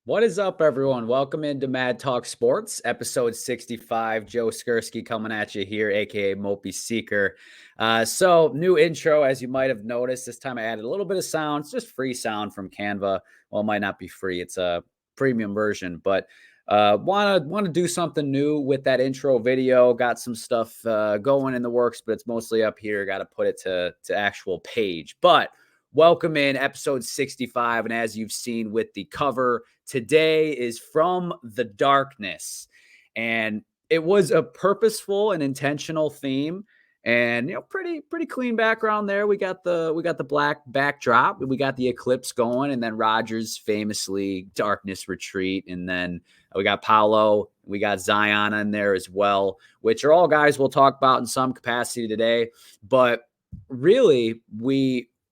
What is up, everyone? Welcome into Mad Talk Sports, episode 65. Joe Skursky coming at you here, aka Mopey Seeker. New intro, as you might have noticed. This time I added a little bit of sound. It's just free sound from Canva. Well, it might not be free. It's a premium version, but want to do something new with that intro video. Got some stuff going in the works, but it's mostly up here. Got to put it to actual page. But welcome in episode 65. And as you've seen with the cover, today is From the Darkness. And it was a purposeful and intentional theme. And pretty clean background there. We got the black backdrop. We got the eclipse going, and then Rodgers famously darkness retreat. And then we got Paolo, we got Zion in there as well, which are all guys we'll talk about in some capacity today. But really,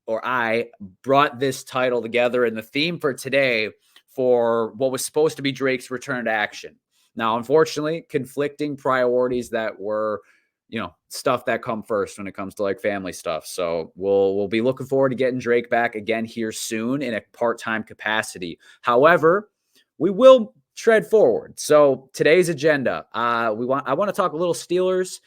I brought this title together, and the theme for today for what was supposed to be Drake's return to action. Now, unfortunately, conflicting priorities that were, stuff that come first when it comes to like family stuff. So we'll be looking forward to getting Drake back again here soon in a part-time capacity. However, we will tread forward. So today's agenda, I want to talk a little Steelers,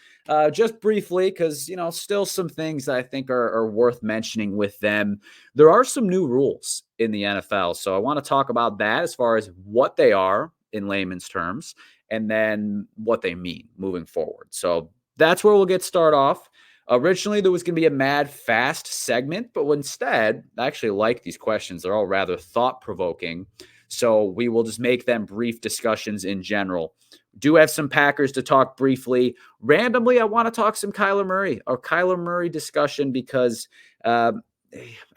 just briefly, because still some things that I think are worth mentioning with them. There are some new rules in the NFL, so I want to talk about that as far as what they are in layman's terms, and then what they mean moving forward. So that's where we'll get started off. Originally, there was going to be a mad fast segment, but instead, I actually like these questions. They're all rather thought-provoking. So we will just make them brief discussions in general. Do have some Packers to talk briefly. Randomly, I want to talk some Kyler Murray discussion because I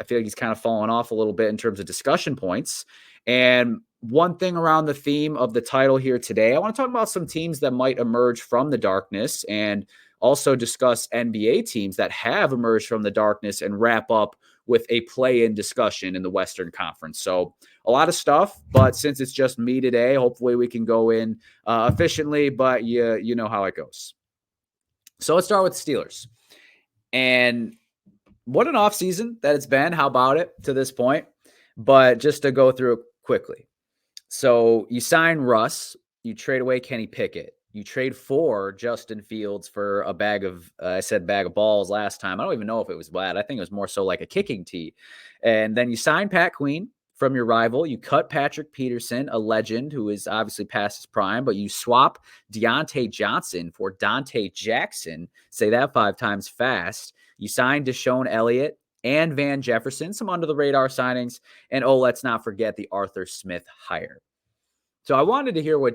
feel like he's kind of fallen off a little bit in terms of discussion points. And one thing around the theme of the title here today, I want to talk about some teams that might emerge from the darkness and also discuss NBA teams that have emerged from the darkness and wrap up with a play-in discussion in the Western Conference. So a lot of stuff, but since it's just me today, hopefully we can go in efficiently, but you know how it goes. So let's start with the Steelers. And what an offseason that it's been. How about it to this point? But just to go through it quickly. So you sign Russ, you trade away Kenny Pickett, you trade for Justin Fields for a bag of balls last time. I don't even know if it was bad. I think it was more so like a kicking tee. And then you sign Pat Queen from your rival. You cut Patrick Peterson, a legend who is obviously past his prime, but you swap Deontay Johnson for Dante Jackson. Say that 5 times fast. You sign Deshaun Elliott and Van Jefferson, some under-the-radar signings. And let's not forget the Arthur Smith hire. So I wanted to hear where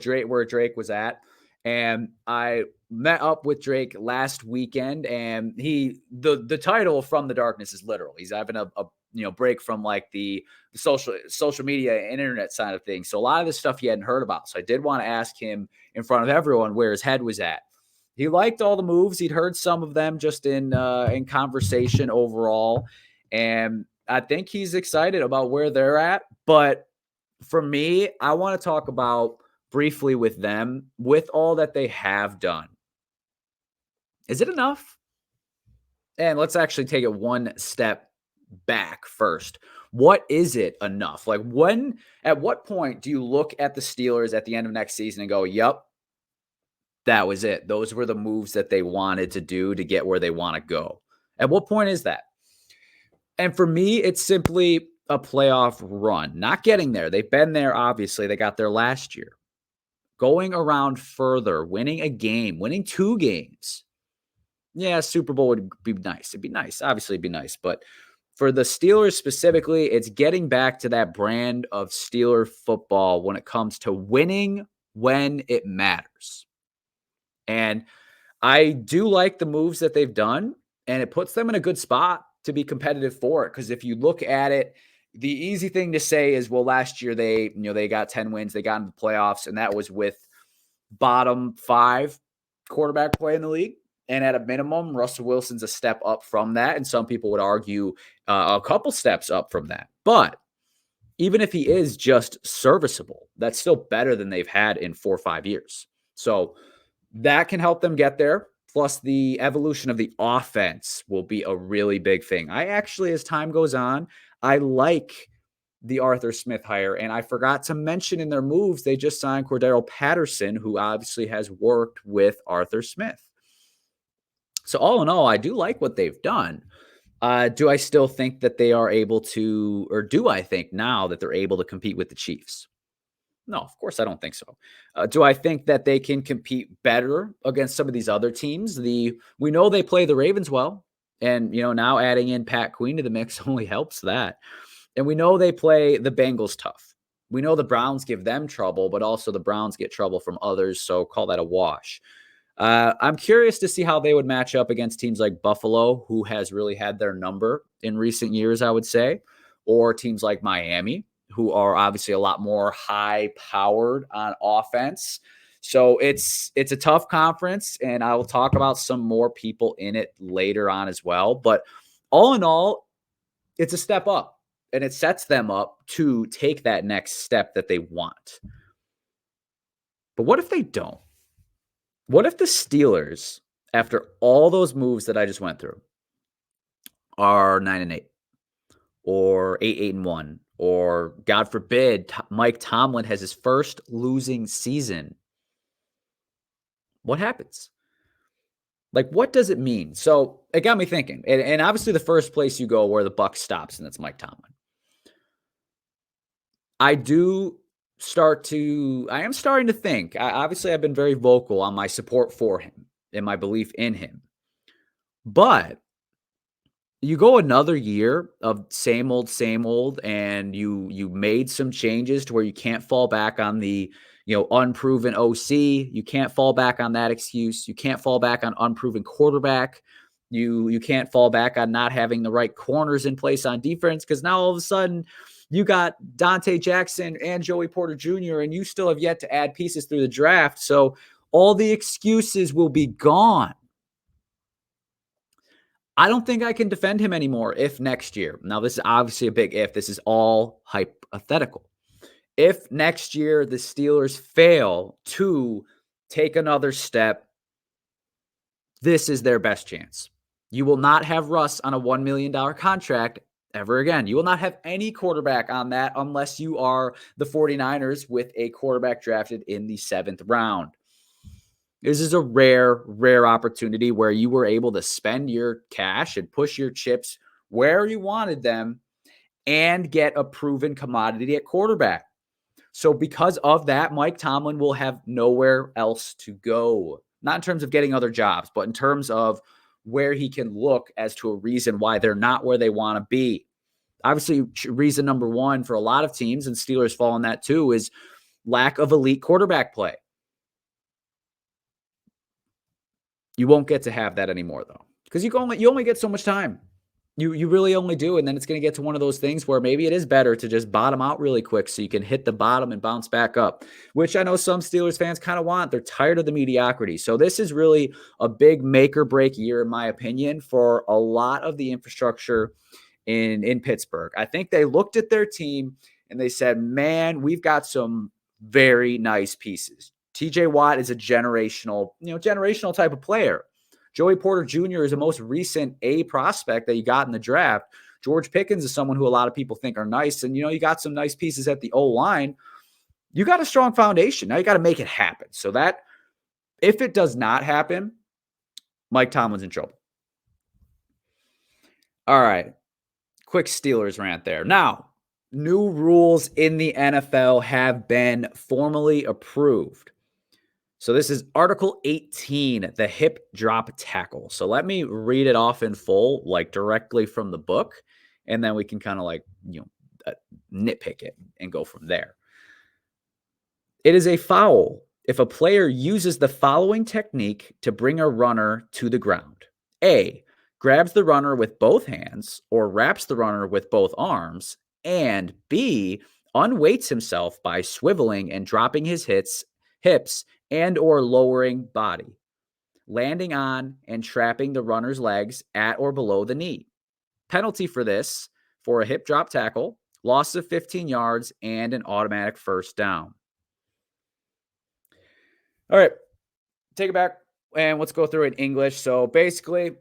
Drake was at. And I met up with Drake last weekend, and the title From the Darkness is literal. He's having a break from like the social media and internet side of things. So a lot of this stuff he hadn't heard about. So I did want to ask him in front of everyone where his head was at. He liked all the moves. He'd heard some of them just in conversation overall. And I think he's excited about where they're at. But for me, I want to talk about briefly with them, with all that they have done. Is it enough? And let's actually take it one step back first. What is it enough? Like at what point do you look at the Steelers at the end of next season and go, yep, that was it. Those were the moves that they wanted to do to get where they want to go. At what point is that? And for me, it's simply a playoff run. Not getting there. They've been there, obviously. They got there last year. Going around further, winning a game, winning 2 games. Yeah, Super Bowl would be nice. It'd be nice. Obviously, it'd be nice. But for the Steelers specifically, it's getting back to that brand of Steeler football when it comes to winning when it matters. And I do like the moves that they've done, and it puts them in a good spot to be competitive for it. Because if you look at it, the easy thing to say is, well, last year they got 10 wins, they got into the playoffs, and that was with bottom 5 quarterback play in the league. And at a minimum, Russell Wilson's a step up from that. And some people would argue a couple steps up from that. But even if he is just serviceable, that's still better than they've had in 4 or 5 years. So that can help them get there. Plus, the evolution of the offense will be a really big thing. I actually, as time goes on, I like the Arthur Smith hire. And I forgot to mention in their moves, they just signed Cordero Patterson, who obviously has worked with Arthur Smith. So all in all, I do like what they've done. Do I still think that they are able to, or do I think now that they're able to compete with the Chiefs? No, of course I don't think so. Do I think that they can compete better against some of these other teams? We know they play the Ravens well, and now adding in Pat Queen to the mix only helps that. And we know they play the Bengals tough. We know the Browns give them trouble, but also the Browns get trouble from others, so call that a wash. I'm curious to see how they would match up against teams like Buffalo, who has really had their number in recent years, I would say, or teams like Miami, who are obviously a lot more high powered on offense. So it's a tough conference, and I will talk about some more people in it later on as well. But all in all, it's a step up, and it sets them up to take that next step that they want. But what if they don't? What if the Steelers, after all those moves that I just went through, are 9-8 or 8-1, or God forbid, Mike Tomlin has his first losing season? What happens? Like, what does it mean? So it got me thinking. And obviously the first place you go where the buck stops, and that's Mike Tomlin. I am starting to think. Obviously, I've been very vocal on my support for him and my belief in him. But you go another year of same old, and you made some changes to where you can't fall back on the unproven OC. You can't fall back on that excuse. You can't fall back on unproven quarterback. You can't fall back on not having the right corners in place on defense, because now all of a sudden you got Dante Jackson and Joey Porter Jr., and you still have yet to add pieces through the draft. So all the excuses will be gone. I don't think I can defend him anymore if next year. Now, this is obviously a big if. This is all hypothetical. If next year the Steelers fail to take another step, this is their best chance. You will not have Russ on a $1 million contract ever again. You will not have any quarterback on that unless you are the 49ers with a quarterback drafted in the 7th round. This is a rare opportunity where you were able to spend your cash and push your chips where you wanted them and get a proven commodity at quarterback. So because of that, Mike Tomlin will have nowhere else to go. Not in terms of getting other jobs, but in terms of where he can look as to a reason why they're not where they want to be. Obviously, reason number one for a lot of teams, and Steelers fall on that too, is lack of elite quarterback play. You won't get to have that anymore, though, because you only get so much time. You really only do, and then it's going to get to one of those things where maybe it is better to just bottom out really quick so you can hit the bottom and bounce back up, which I know some Steelers fans kind of want. They're tired of the mediocrity. So this is really a big make or break year, in my opinion, for a lot of the infrastructure in Pittsburgh. I think they looked at their team and they said, man, we've got some very nice pieces. TJ Watt is a generational type of player. Joey Porter Jr. is the most recent A prospect that you got in the draft. George Pickens is someone who a lot of people think are nice. And, you got some nice pieces at the O-line. You got a strong foundation. Now you got to make it happen. So that if it does not happen, Mike Tomlin's in trouble. All right. Quick Steelers rant there. Now, new rules in the NFL have been formally approved. So this is Article 18, the hip drop tackle. So let me read it off in full, like directly from the book, and then we can kind of nitpick it and go from there. It is a foul if a player uses the following technique to bring a runner to the ground. A, grabs the runner with both hands or wraps the runner with both arms, and B, unweights himself by swiveling and dropping his hips and or lowering body, landing on and trapping the runner's legs at or below the knee. Penalty for this, for a hip drop tackle, loss of 15 yards, and an automatic first down. All right, take it back, and let's go through it in English. So basically,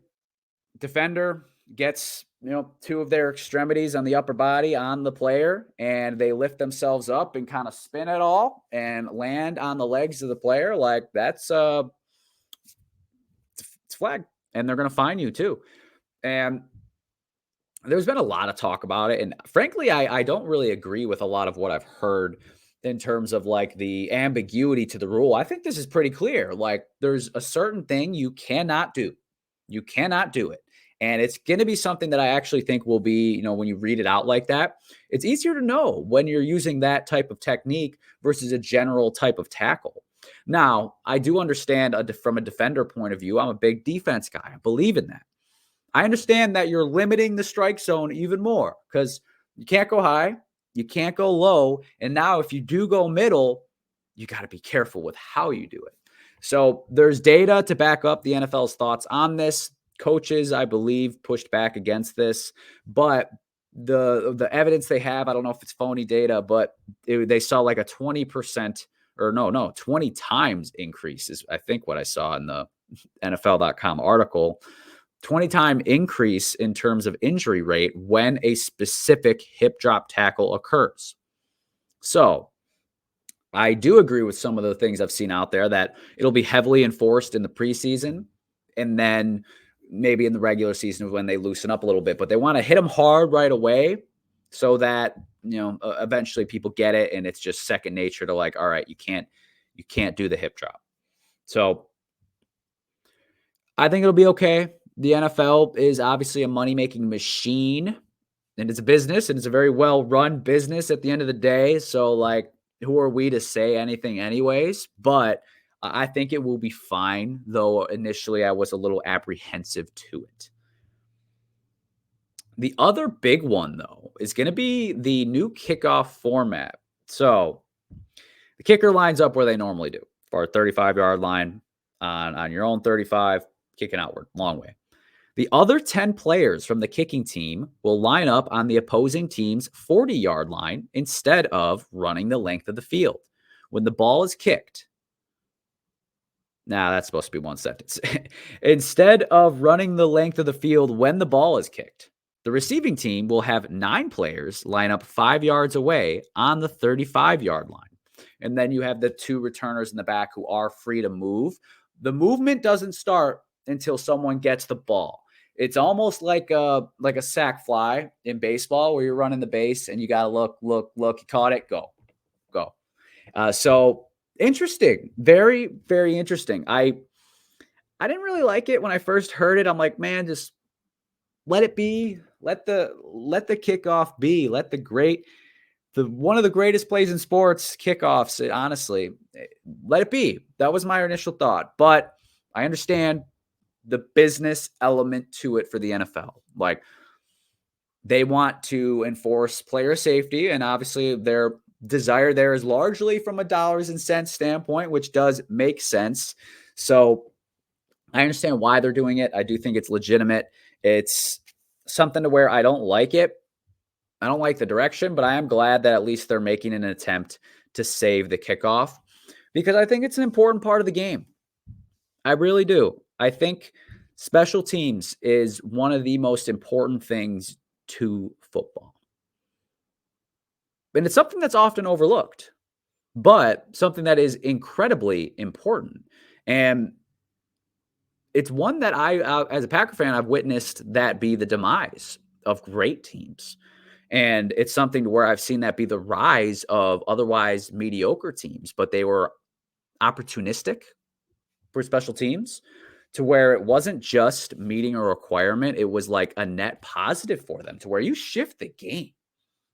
defender gets, two of their extremities on the upper body on the player, and they lift themselves up and kind of spin it all and land on the legs of the player, like that's it's flag, and they're going to fine you too. And there's been a lot of talk about it. And frankly, I don't really agree with a lot of what I've heard in terms of like the ambiguity to the rule. I think this is pretty clear. Like there's a certain thing you cannot do. You cannot do it. And it's going to be something that I actually think will be, when you read it out like that, it's easier to know when you're using that type of technique versus a general type of tackle. Now, I do understand from a defender point of view, I'm a big defense guy. I believe in that. I understand that you're limiting the strike zone even more because you can't go high, you can't go low. And now, if you do go middle, you got to be careful with how you do it. So, there's data to back up the NFL's thoughts on this. Coaches, I believe, pushed back against this, but the evidence they have, I don't know if it's phony data, but they saw like a 20% or no, 20 times increase is I think what I saw in the NFL.com article. 20-time increase in terms of injury rate when a specific hip drop tackle occurs. So I do agree with some of the things I've seen out there that it'll be heavily enforced in the preseason and then maybe in the regular season when they loosen up a little bit. But they want to hit them hard right away so that, eventually people get it and it's just second nature to like, all right, you can't do the hip drop. So I think it'll be okay. The NFL is obviously a money-making machine, and it's a business, and it's a very well-run business at the end of the day. So, like, who are we to say anything anyways? But I think it will be fine, though initially I was a little apprehensive to it. The other big one, though, is going to be the new kickoff format. So the kicker lines up where they normally do for a 35-yard line on your own 35, kicking outward, long way. The other 10 players from the kicking team will line up on the opposing team's 40-yard line instead of running the length of the field. When the ball is kicked, that's supposed to be one sentence. Instead of running the length of the field when the ball is kicked, the receiving team will have 9 players line up 5 yards away on the 35-yard line. And then you have the 2 returners in the back who are free to move. The movement doesn't start until someone gets the ball. It's almost like a sack fly in baseball where you're running the base and you got to look, you caught it, go. So interesting. Very, very interesting. I didn't really like it when I first heard it. I'm like, man, just let it be. Let the kickoff be. Let one of the greatest plays in sports, kickoffs, honestly, let it be. That was my initial thought. But I understand the business element to it for the NFL. Like, they want to enforce player safety, and obviously their desire there is largely from a dollars and cents standpoint, which does make sense. So I understand why they're doing it. I do think it's legitimate. It's something to where I don't like it. I don't like the direction, but I am glad that at least they're making an attempt to save the kickoff because I think it's an important part of the game. I really do. I think special teams is one of the most important things to football. And it's something that's often overlooked, but something that is incredibly important. And it's one that as a Packer fan, I've witnessed that be the demise of great teams. And it's something where I've seen that be the rise of otherwise mediocre teams, but they were opportunistic for special teams to where it wasn't just meeting a requirement. It was like a net positive for them to where you shift the game.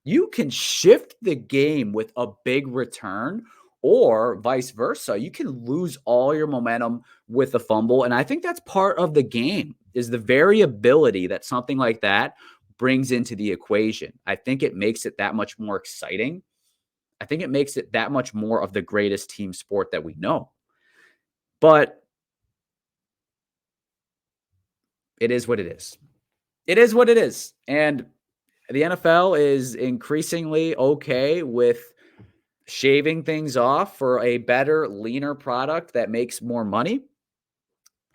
You can shift the game with a big return or vice versa. You can lose all your momentum with a fumble. And I think that's part of the game is the variability that something like that brings into the equation. I think it makes it that much more exciting. I think it makes it that much more of the greatest team sport that we know. But it is what it is. It is what it is. And the NFL is increasingly okay with shaving things off for a better, leaner product that makes more money.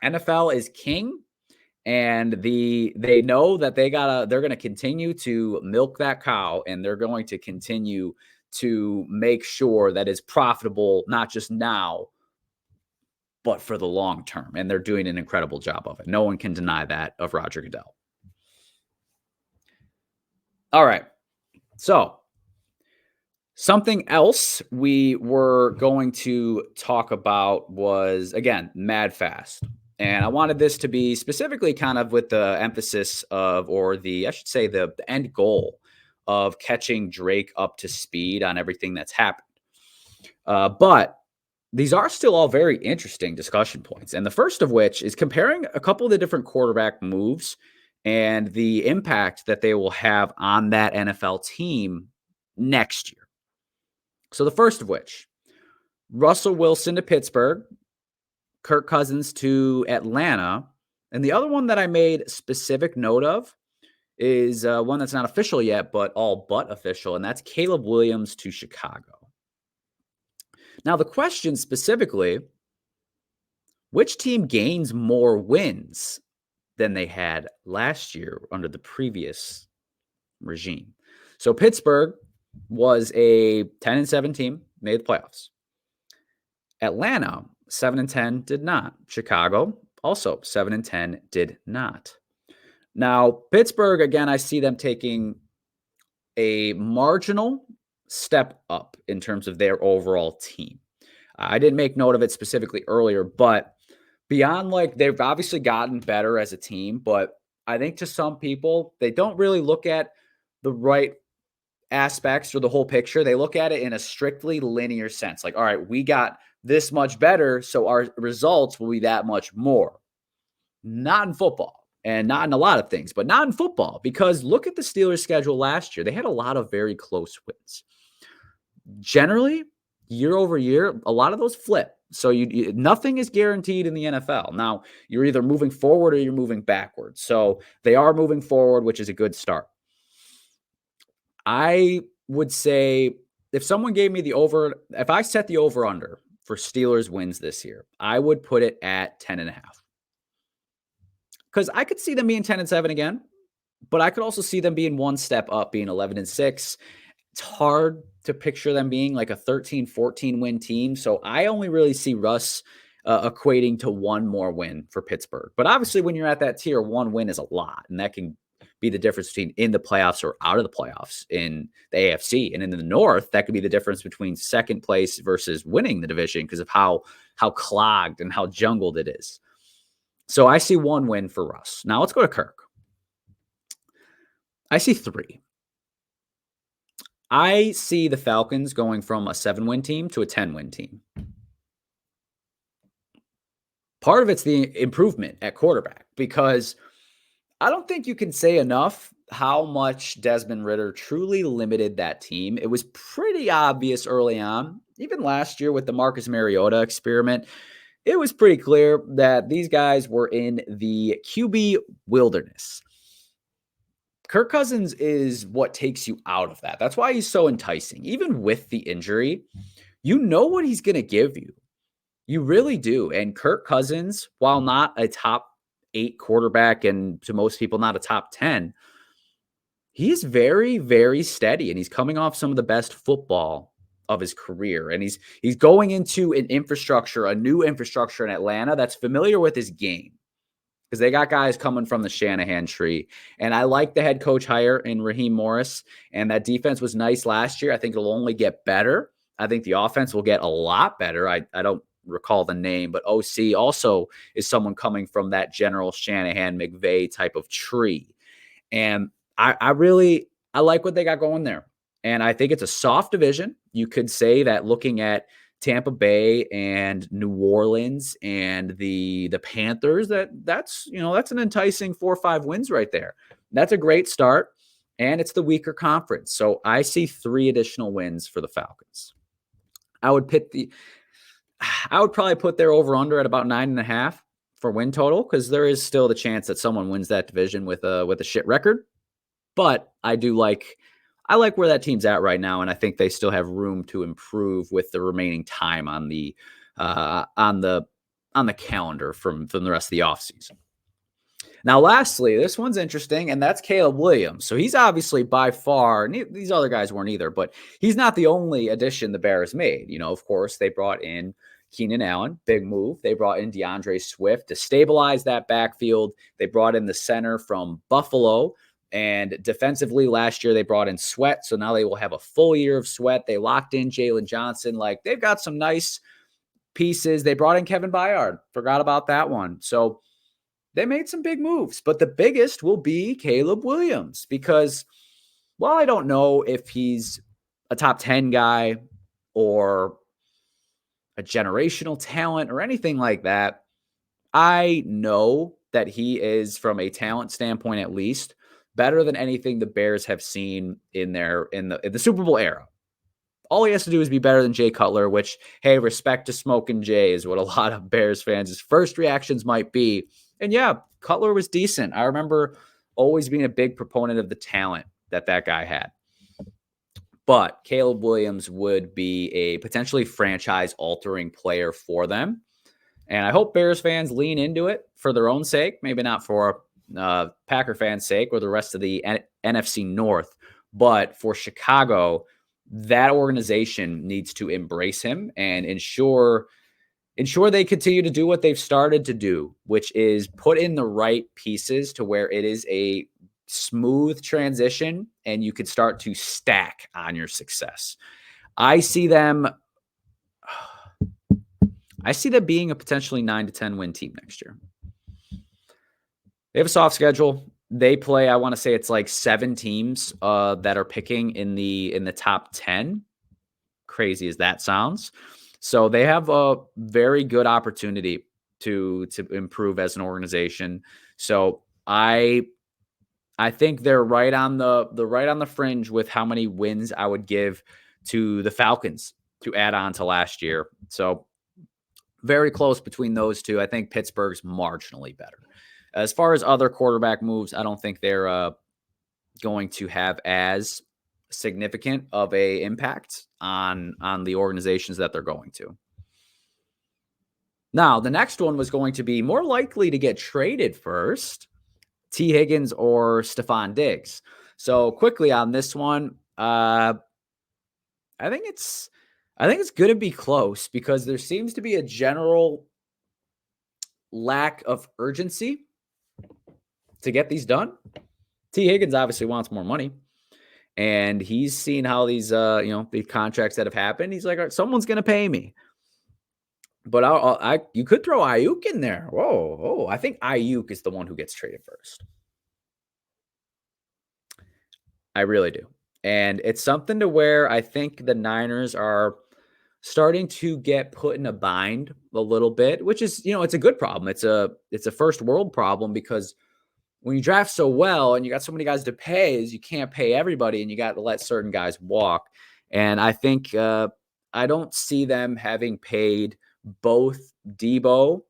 NFL is king, And they know that they're gonna continue to milk that cow, and they're going to continue to make sure that it's profitable, not just now, but for the long term. And they're doing an incredible job of it. No one can deny that of Roger Goodell. All right. So something else we were going to talk about was, again, Mad Fast. And I wanted this to be specifically kind of with the emphasis of, or I should say, the end goal of catching Drake up to speed on everything that's happened. But these are still all very interesting discussion points. And the first of which is comparing a couple of the different quarterback moves and the impact that they will have on that NFL team next year. So the first of which, Russell Wilson to Pittsburgh, Kirk Cousins to Atlanta. And the other one that I made specific note of is one that's not official yet, but all but official, and that's Caleb Williams to Chicago. Now, the question specifically, which team gains more wins than they had last year under the previous regime? So Pittsburgh was a 10-7 team, made the playoffs. Atlanta, 7-10, did not. Chicago, also 7-10, did not. Now, Pittsburgh, again, I see them taking a marginal step up in terms of their overall team. I didn't make note of it specifically earlier, but beyond, like, they've obviously gotten better as a team, but I think to some people, they don't really look at the right aspects or the whole picture. They look at it in a strictly linear sense. Like, all right, we got this much better, so our results will be that much more. Not in football, and not in a lot of things, but not in football, because look at the Steelers' schedule last year. They had a lot of very close wins. Generally, year over year, a lot of those flip. So nothing is guaranteed in the NFL. Now, you're either moving forward or you're moving backwards. So they are moving forward, which is a good start. I would say if someone gave me if I set the over under for Steelers wins this year, I would put it at 10.5. Because I could see them being 10-7 again, but I could also see them being one step up, being 11-6. It's hard to picture them being like a 13-14 win team. So I only really see Russ equating to one more win for Pittsburgh. But obviously, when you're at that tier, one win is a lot. And that can be the difference between in the playoffs or out of the playoffs in the AFC. And in the North, that could be the difference between second place versus winning the division because of how clogged and how jungled it is. So I see one win for Russ. Now let's go to Kirk. I see 3. I see the Falcons going from a 7-win team to a 10-win team. Part of it's the improvement at quarterback, because I don't think you can say enough how much Desmond Ridder truly limited that team. It was pretty obvious early on, even last year with the Marcus Mariota experiment. It was pretty clear that these guys were in the QB wilderness. Kirk Cousins is what takes you out of that. That's why he's so enticing. Even with the injury, you know what he's going to give you. You really do. And Kirk Cousins, while not a top 8 quarterback and to most people not a top 10, he's very, very steady. And he's coming off some of the best football of his career. And he's going into a new infrastructure in Atlanta that's familiar with his game, because they got guys coming from the Shanahan tree. And I like the head coach hire in Raheem Morris. And that defense was nice last year. I think it'll only get better. I think the offense will get a lot better. I don't recall the name, but OC also is someone coming from that General Shanahan McVay type of tree. And I like what they got going there. And I think it's a soft division. You could say that looking at Tampa Bay and New Orleans and the Panthers, that's an enticing 4 or 5 wins right there. That's a great start, and it's the weaker conference. So I see 3 additional wins for the Falcons. I would probably put their over under at about 9.5 for win total, because there is still the chance that someone wins that division with a shit record. But I like where that team's at right now, and I think they still have room to improve with the remaining time on the calendar from the rest of the offseason. Now, lastly, this one's interesting, and that's Caleb Williams. So he's obviously by far, these other guys weren't either, but he's not the only addition the Bears made. Of course, they brought in Keenan Allen, big move. They brought in DeAndre Swift to stabilize that backfield. They brought in the center from Buffalo. And defensively, last year they brought in Sweat. So now they will have a full year of Sweat. They locked in Jalen Johnson. Like, they've got some nice pieces. They brought in Kevin Byard. Forgot about that one. So they made some big moves, but the biggest will be Caleb Williams because while I don't know if he's a top 10 guy or a generational talent or anything like that, I know that he is, from a talent standpoint at least, better than anything the Bears have seen in the Super Bowl era. All he has to do is be better than Jay Cutler, which, hey, respect to Smoking Jay is what a lot of Bears fans' first reactions might be. And yeah, Cutler was decent. I remember always being a big proponent of the talent that guy had. But Caleb Williams would be a potentially franchise-altering player for them. And I hope Bears fans lean into it for their own sake, maybe not for Packer fans' sake or the rest of the NFC North, but for Chicago, that organization needs to embrace him and ensure they continue to do what they've started to do, which is put in the right pieces to where it is a smooth transition and you could start to stack on your success. I see them being a potentially 9 to 10 win team next year. They have a soft schedule. They play, I want to say it's like 7 teams that are picking in the top 10. Crazy as that sounds. So they have a very good opportunity to improve as an organization. So I think they're right on the fringe with how many wins I would give to the Falcons to add on to last year. So very close between those two. I think Pittsburgh's marginally better. As far as other quarterback moves, I don't think they're going to have as significant of a impact on the organizations that they're going to. Now, the next one was going to be more likely to get traded first, T. Higgins or Stephon Diggs. So quickly on this one, I think it's going to be close because there seems to be a general lack of urgency to get these done. T. Higgins obviously wants more money, and he's seen how these the contracts that have happened. He's like, someone's going to pay me. But you could throw Ayuk in there. Whoa, I think Ayuk is the one who gets traded first. I really do. And it's something to where I think the Niners are starting to get put in a bind a little bit, which is, it's a good problem. It's a first world problem because when you draft so well and you got so many guys to pay, is you can't pay everybody and you got to let certain guys walk. And I think I don't see them having paid both Debo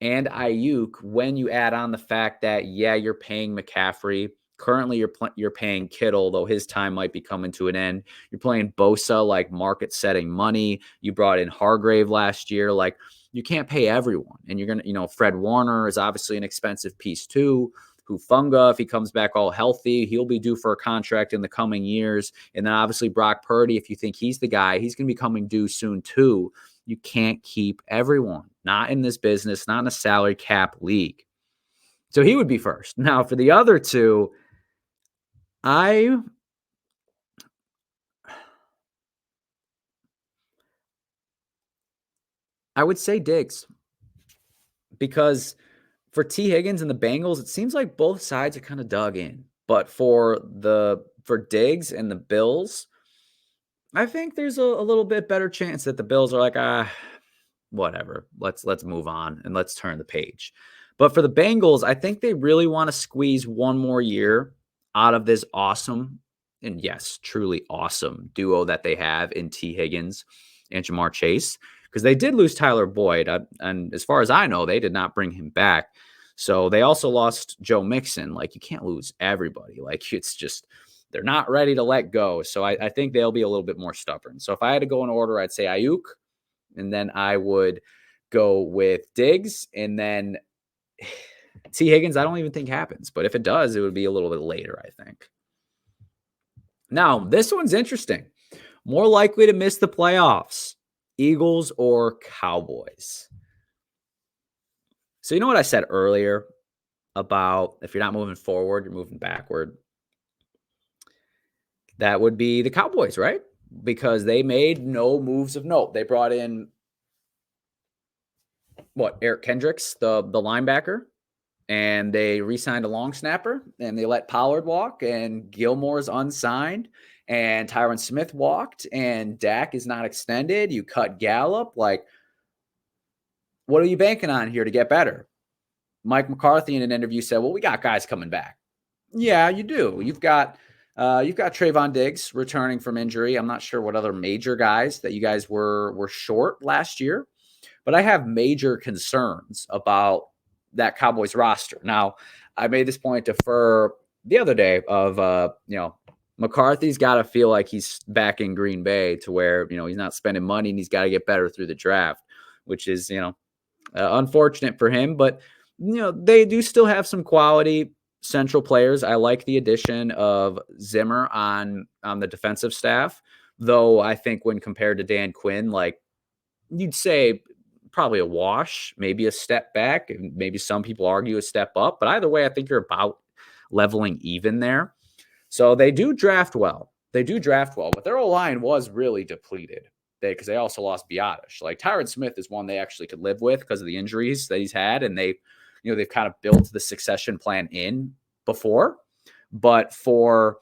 and Ayuk when you add on the fact that, yeah, you're paying McCaffrey. Currently, you're paying Kittle, though his time might be coming to an end. You're playing Bosa like market-setting money. You brought in Hargrave last year. Like, you can't pay everyone. And you're going to, Fred Warner is obviously an expensive piece too. Hufanga, if he comes back all healthy, he'll be due for a contract in the coming years. And then obviously Brock Purdy, if you think he's the guy, he's going to be coming due soon too. You can't keep everyone. Not in this business, not in a salary cap league. So he would be first. Now, for the other two, I would say Diggs, because for T. Higgins and the Bengals, it seems like both sides are kind of dug in. But for Diggs and the Bills, I think there's a little bit better chance that the Bills are like, whatever. Let's move on and let's turn the page. But for the Bengals, I think they really want to squeeze one more year out of this awesome, and yes, truly awesome duo that they have in T. Higgins and Jamar Chase, because they did lose Tyler Boyd. And as far as I know, they did not bring him back. So they also lost Joe Mixon. Like, you can't lose everybody. Like, it's just, they're not ready to let go. So I think they'll be a little bit more stubborn. So if I had to go in order, I'd say Ayuk, and then I would go with Diggs. And then T. Higgins, I don't even think happens, but if it does, it would be a little bit later, I think. Now, this one's interesting. More likely to miss the playoffs, Eagles or Cowboys? So you know what I said earlier about if you're not moving forward, you're moving backward. That would be the Cowboys, right? Because they made no moves of note. They brought in Eric Kendricks, the linebacker, and they re-signed a long snapper, and they let Pollard walk, and Gilmore's unsigned, and Tyron Smith walked, and Dak is not extended. You cut Gallup. Like, what are you banking on here to get better? Mike McCarthy in an interview said, well, we got guys coming back. Yeah, you do. You've got Trayvon Diggs returning from injury. I'm not sure what other major guys that you guys were short last year, but I have major concerns about that Cowboys roster. Now, I made this point to Fur the other day of McCarthy's got to feel like he's back in Green Bay to where he's not spending money and he's got to get better through the draft, which is unfortunate for him. But they do still have some quality central players. I like the addition of Zimmer on the defensive staff, though I think when compared to Dan Quinn, like you'd say probably a wash, maybe a step back, and maybe some people argue a step up. But either way, I think you're about leveling even there. So they do draft well. But their O-line was really depleted because they also lost Biotish. Like Tyron Smith is one they actually could live with because of the injuries that he's had, and they've kind of built the succession plan in before. But for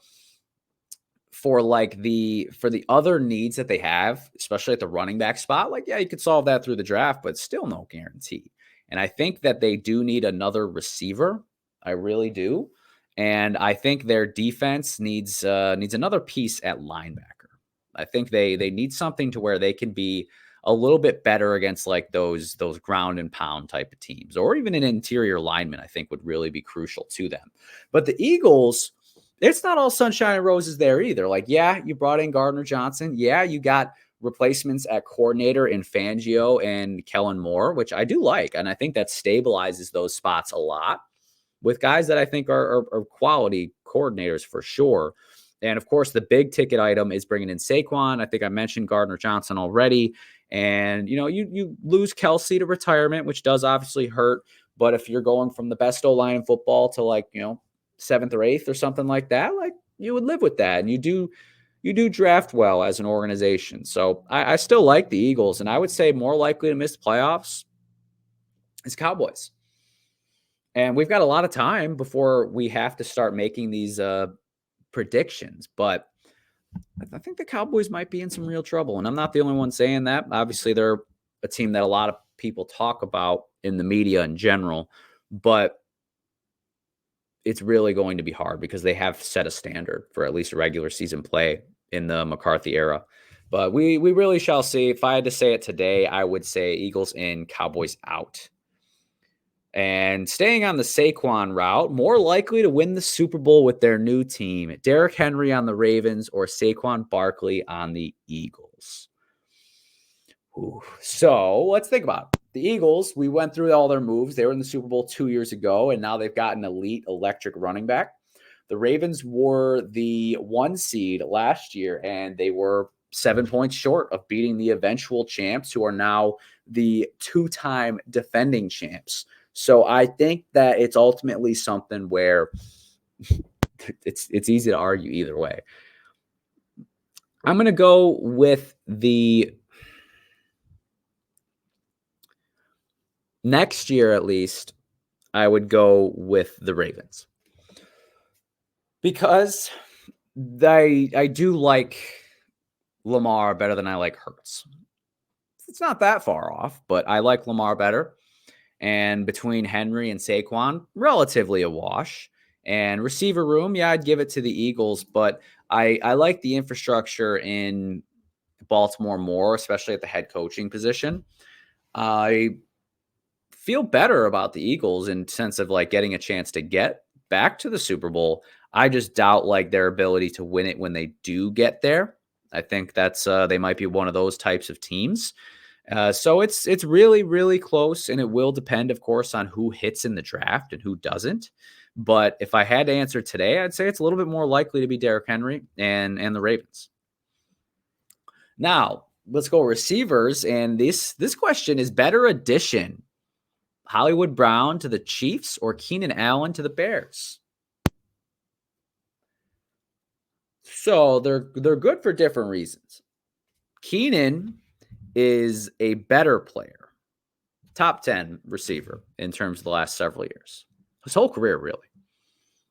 the other needs that they have, especially at the running back spot, like, yeah, you could solve that through the draft, but still no guarantee. And I think that they do need another receiver. I really do. And I think their defense needs another piece at linebacker. I think they need something to where they can be a little bit better against like those ground and pound type of teams, or even an interior lineman, I think would really be crucial to them. But the Eagles, it's not all sunshine and roses there either. Like, yeah, you brought in Gardner Johnson. Yeah, you got replacements at coordinator in Fangio and Kellen Moore, which I do like. And I think that stabilizes those spots a lot with guys that I think are quality coordinators for sure. And of course, the big ticket item is bringing in Saquon. I think I mentioned Gardner Johnson already. And, you lose Kelsey to retirement, which does obviously hurt. But if you're going from the best O-line in football to like, 7th or 8th or something like that, like you would live with that. And you do draft well as an organization. So I still like the Eagles. And I would say more likely to miss the playoffs is Cowboys. And we've got a lot of time before we have to start making these predictions. But I think the Cowboys might be in some real trouble. And I'm not the only one saying that. Obviously, they're a team that a lot of people talk about in the media in general. But it's really going to be hard because they have set a standard for at least regular season play in the McCarthy era. But we really shall see. If I had to say it today, I would say Eagles in, Cowboys out. And staying on the Saquon route, more likely to win the Super Bowl with their new team, Derrick Henry on the Ravens or Saquon Barkley on the Eagles. Ooh. So let's think about it. The Eagles, we went through all their moves. They were in the Super Bowl 2 years ago, and now they've got an elite electric running back. The Ravens were the 1 seed last year, and they were 7 points short of beating the eventual champs, who are now the 2-time defending champs. So I think that it's ultimately something where it's easy to argue either way. I'm going to go with the next year, at least, I would go with the Ravens. Because I do like Lamar better than I like Hurts. It's not that far off, but I like Lamar better. And between Henry and Saquon, relatively a wash. And receiver room, yeah, I'd give it to the Eagles, but I like the infrastructure in Baltimore more, especially at the head coaching position. I feel better about the Eagles in sense of like getting a chance to get back to the Super Bowl. I just doubt like their ability to win it when they do get there. I think that's they might be one of those types of teams. So it's really, really close, and it will depend, of course, on who hits in the draft and who doesn't. But if I had to answer today, I'd say it's a little bit more likely to be Derrick Henry and the Ravens. Now, let's go receivers. And this question is better addition: Hollywood Brown to the Chiefs or Keenan Allen to the Bears? So they're good for different reasons. Keenan is a better player, top 10 receiver in terms of the last several years. His whole career, really.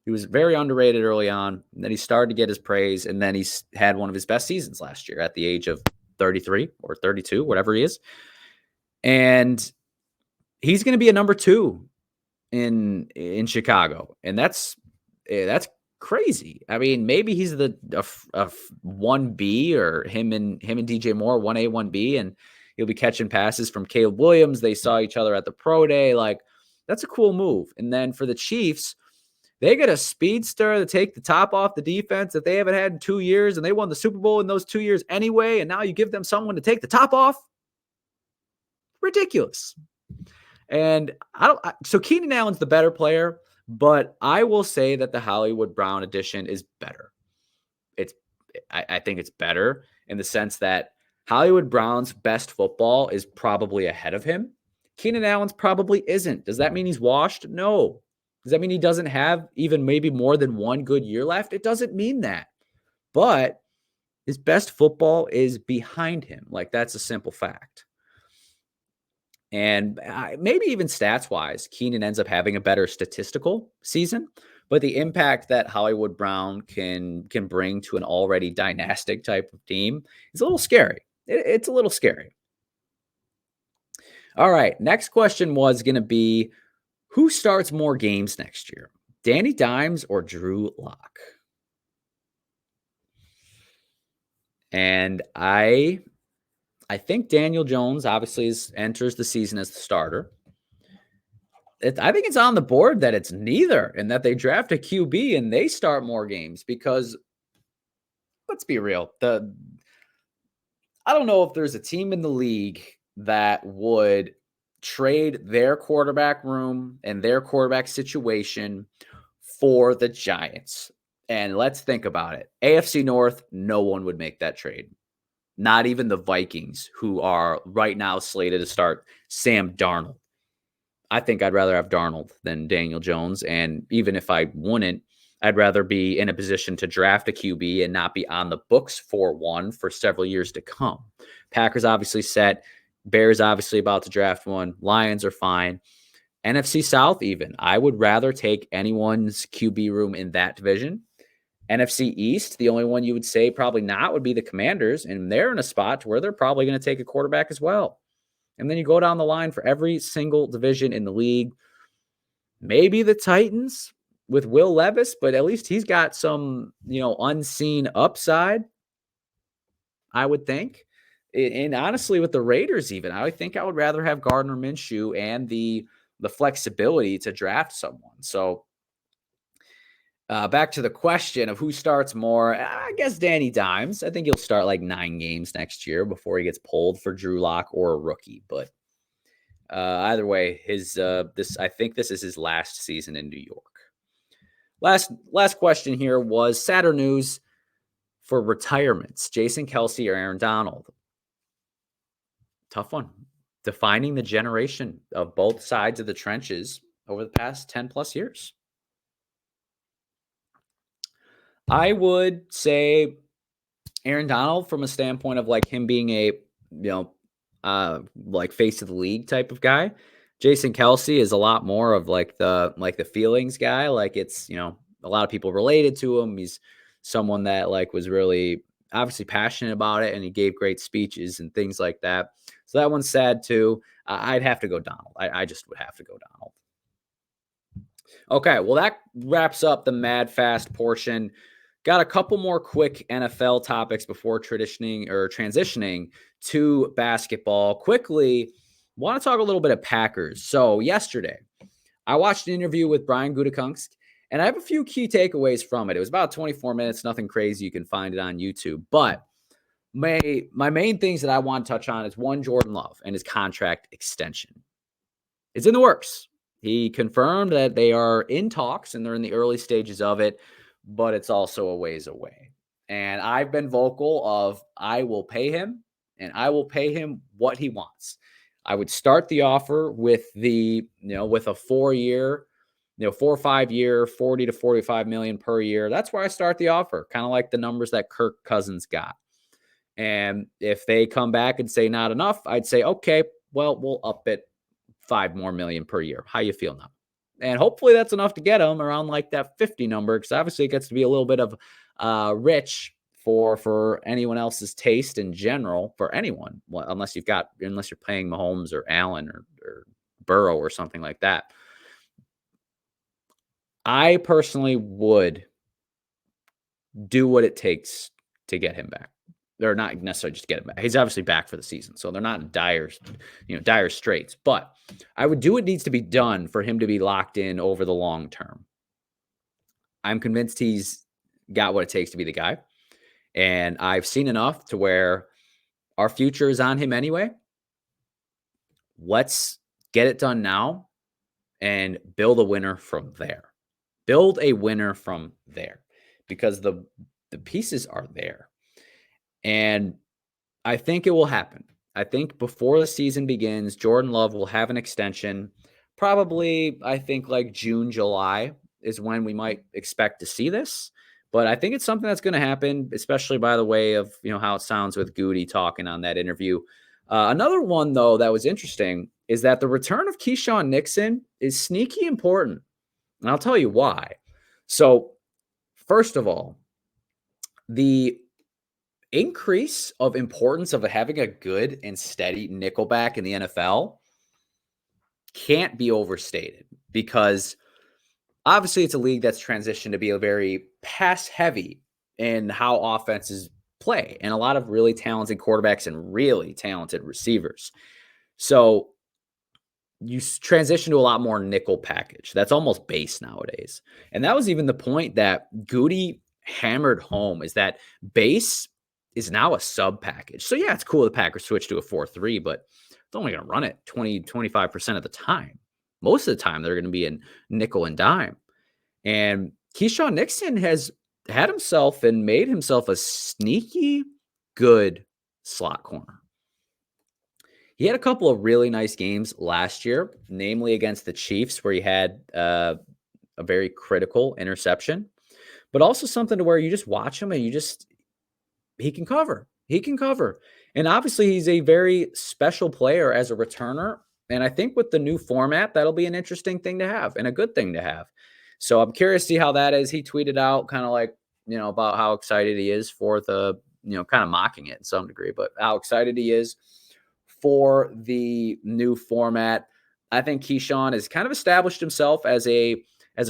He was very underrated early on, and then he started to get his praise, and then he's had one of his best seasons last year at the age of 33 or 32, whatever he is. And he's going to be a number 2 in Chicago, and that's crazy. I mean, maybe he's a 1B, or him and DJ Moore 1A 1B, and he'll be catching passes from Caleb Williams. They saw each other at the pro day. Like, that's a cool move. And then for the Chiefs, they get a speedster to take the top off the defense that they haven't had in 2 years, and they won the Super Bowl in those 2 years anyway. And now you give them someone to take the top off. Ridiculous. And so Keenan Allen's the better player, but I will say that the Hollywood Brown edition is better. I think it's better in the sense that Hollywood Brown's best football is probably ahead of him. Keenan Allen's probably isn't. Does that mean he's washed? No. Does that mean he doesn't have even maybe more than one good year left? It doesn't mean that. But his best football is behind him. Like, that's a simple fact. And maybe even stats-wise, Keenan ends up having a better statistical season, but the impact that Hollywood Brown can bring to an already dynastic type of team is a little scary. It's a little scary. All right, next question was going to be, who starts more games next year, Danny Dimes or Drew Lock? And I think Daniel Jones obviously enters the season as the starter. I think it's on the board that it's neither, and that they draft a QB and they start more games, because let's be real. I don't know if there's a team in the league that would trade their quarterback room and their quarterback situation for the Giants. And let's think about it. AFC North, no one would make that trade. Not even the Vikings, who are right now slated to start Sam Darnold. I think I'd rather have Darnold than Daniel Jones. And even if I wouldn't, I'd rather be in a position to draft a QB and not be on the books for one for several years to come. Packers obviously set. Bears obviously about to draft one. Lions are fine. NFC South even. I would rather take anyone's QB room in that division. NFC East, the only one you would say probably not would be the Commanders, and they're in a spot where they're probably going to take a quarterback as well. And then you go down the line for every single division in the league. Maybe the Titans with Will Levis, but at least he's got some, unseen upside, I would think. And honestly, with the Raiders even, I think I would rather have Gardner Minshew and the flexibility to draft someone. So back to the question of who starts more, I guess Danny Dimes. I think he'll start like 9 games next year before he gets pulled for Drew Lock or a rookie. But either way, I think this is his last season in New York. Last question here was sadder news for retirements: Jason Kelce or Aaron Donald? Tough one. Defining the generation of both sides of the trenches over the past 10 plus years. I would say Aaron Donald, from a standpoint of like him being a, like face of the league type of guy. Jason Kelce is a lot more of like the feelings guy. Like, it's, a lot of people related to him. He's someone that like was really obviously passionate about it, and he gave great speeches and things like that. So that one's sad too. I'd have to go Donald. I just would have to go Donald. Okay, well, that wraps up the Mad Fast portion. Got a couple more quick NFL topics before transitioning to basketball. Quickly, want to talk a little bit of Packers. So yesterday, I watched an interview with Brian Gutekunst, and I have a few key takeaways from it. It was about 24 minutes, nothing crazy. You can find it on YouTube. But My main things that I want to touch on is one, Jordan Love and his contract extension. It's in the works. He confirmed that they are in talks and they're in the early stages of it, but it's also a ways away. And I've been vocal of I will pay him and I will pay him what he wants. I would start the offer with with a 4 year, 4 or 5 year, 40 to 45 million per year. That's where I start the offer, kind of like the numbers that Kirk Cousins got. And if they come back and say not enough, I'd say, okay, well, we'll up it 5 more million per year. How you feel now? And hopefully that's enough to get him around like that 50 number, because obviously it gets to be a little bit of rich for anyone else's taste in general, for anyone, well, unless you're paying Mahomes or Allen or Burrow or something like that. I personally would do what it takes to get him back. Or not necessarily just get him back. He's obviously back for the season, so they're not in dire straits. But I would do what needs to be done for him to be locked in over the long term. I'm convinced he's got what it takes to be the guy. And I've seen enough to where our future is on him anyway. Let's get it done now and build a winner from there. Build a winner from there, because the pieces are there. And I think it will happen. I think before the season begins, Jordan Love will have an extension. Probably, I think like June, July is when we might expect to see this. But I think it's something that's going to happen, especially by the way of how it sounds with Goody talking on that interview. Another one, though, that was interesting is that the return of Keyshawn Nixon is sneaky important. And I'll tell you why. So, first of all, the increase of importance of having a good and steady nickelback in the NFL can't be overstated, because obviously it's a league that's transitioned to be a very pass heavy in how offenses play, and a lot of really talented quarterbacks and really talented receivers. So you transition to a lot more nickel package. That's almost base nowadays. And that was even the point that Goody hammered home, is that base is now a sub package. So yeah, it's cool the Packers switched to a 4-3, but it's only going to run it 20-25% of the time. Most of the time they're going to be in nickel and dime. And Keyshawn Nixon has had himself and made himself a sneaky good slot corner. He had a couple of really nice games last year, namely against the Chiefs, where he had a very critical interception, but also something to where you just watch him and he can cover. He can cover. And obviously he's a very special player as a returner. And I think with the new format, that'll be an interesting thing to have and a good thing to have. So I'm curious to see how that is. He tweeted out kind of like, about how excited he is for the, kind of mocking it in some degree, but how excited he is for the new format. I think Keyshawn has kind of established himself as a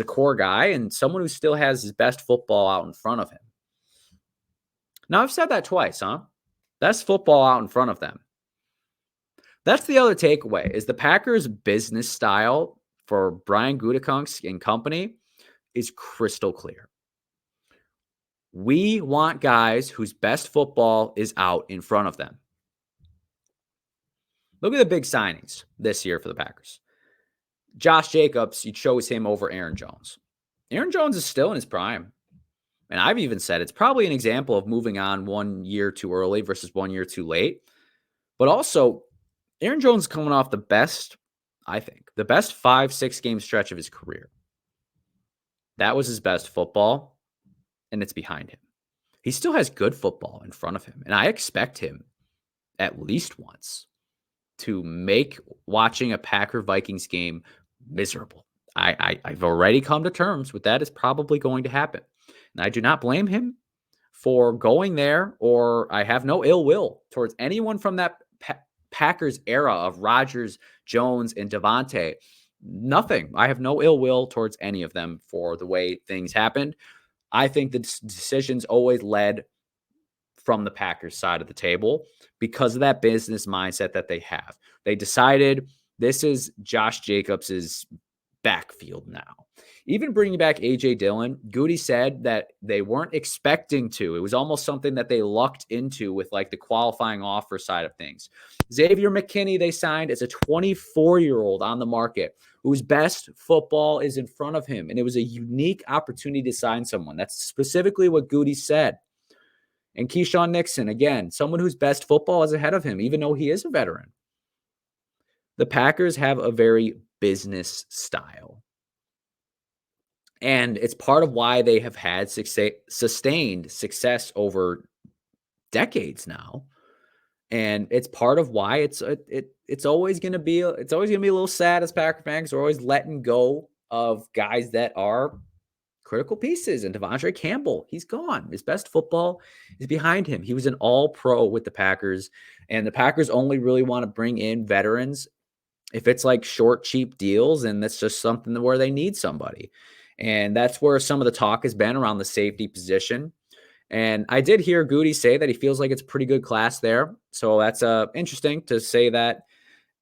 core guy and someone who still has his best football out in front of him. Now, I've said that twice, huh? That's football out in front of them. That's the other takeaway, is the Packers' business style for Brian Gutekunst and company is crystal clear. We want guys whose best football is out in front of them. Look at the big signings this year for the Packers. Josh Jacobs, you chose him over Aaron Jones. Aaron Jones is still in his prime. And I've even said it's probably an example of moving on 1 year too early versus 1 year too late. But also, Aaron Jones is coming off the best 5-6 game stretch of his career. That was his best football, and it's behind him. He still has good football in front of him, and I expect him at least once to make watching a Packer-Vikings game miserable. I've already come to terms with that is probably going to happen. And I do not blame him for going there, or I have no ill will towards anyone from that Packers era of Rodgers, Jones, and Devontae. Nothing. I have no ill will towards any of them for the way things happened. I think the decisions always led from the Packers side of the table because of that business mindset that they have. They decided this is Josh Jacobs' backfield now. Even bringing back A.J. Dillon, Goody said that they weren't expecting to. It was almost something that they lucked into with like the qualifying offer side of things. Xavier McKinney, they signed as a 24-year-old on the market whose best football is in front of him. And it was a unique opportunity to sign someone. That's specifically what Goody said. And Keyshawn Nixon, again, someone whose best football is ahead of him, even though he is a veteran. The Packers have a very business style. And it's part of why they have had sustained success over decades now. And it's part of why it's always going to be a little sad as Packer fans. We're always letting go of guys that are critical pieces. And Devondre Campbell, he's gone. His best football is behind him. He was an all-pro with the Packers, and the Packers only really want to bring in veterans if it's like short, cheap deals, and that's just something where they need somebody. And that's where some of the talk has been around the safety position. And I did hear Goody say that he feels like it's a pretty good class there. So that's interesting to say that.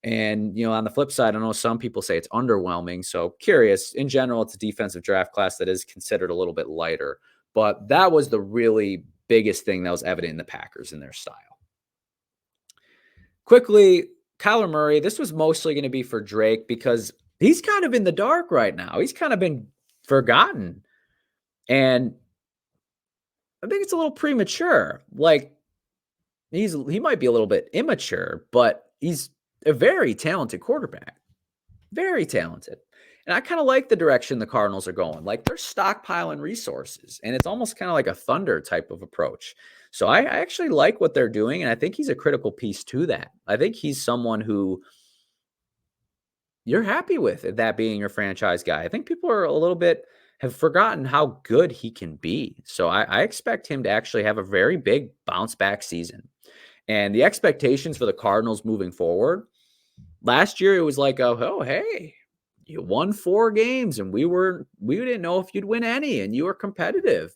And, on the flip side, I know some people say it's underwhelming. So curious. In general, it's a defensive draft class that is considered a little bit lighter. But that was the really biggest thing that was evident in the Packers in their style. Quickly, Kyler Murray, this was mostly going to be for Drake because he's kind of in the dark right now. He's kind of been forgotten. And I think it's a little premature. Like, he might be a little bit immature, but he's a very talented quarterback. Very talented. And I kind of like the direction the Cardinals are going. Like, they're stockpiling resources, and it's almost kind of like a Thunder type of approach. So I actually like what they're doing, and I think he's a critical piece to that. I think he's someone who you're happy with, that being your franchise guy. I think people are a little bit have forgotten how good he can be. So I expect him to actually have a very big bounce back season. And the expectations for the Cardinals moving forward, last year it was like, oh, hey, you won 4 games and we didn't know if you'd win any, and you were competitive.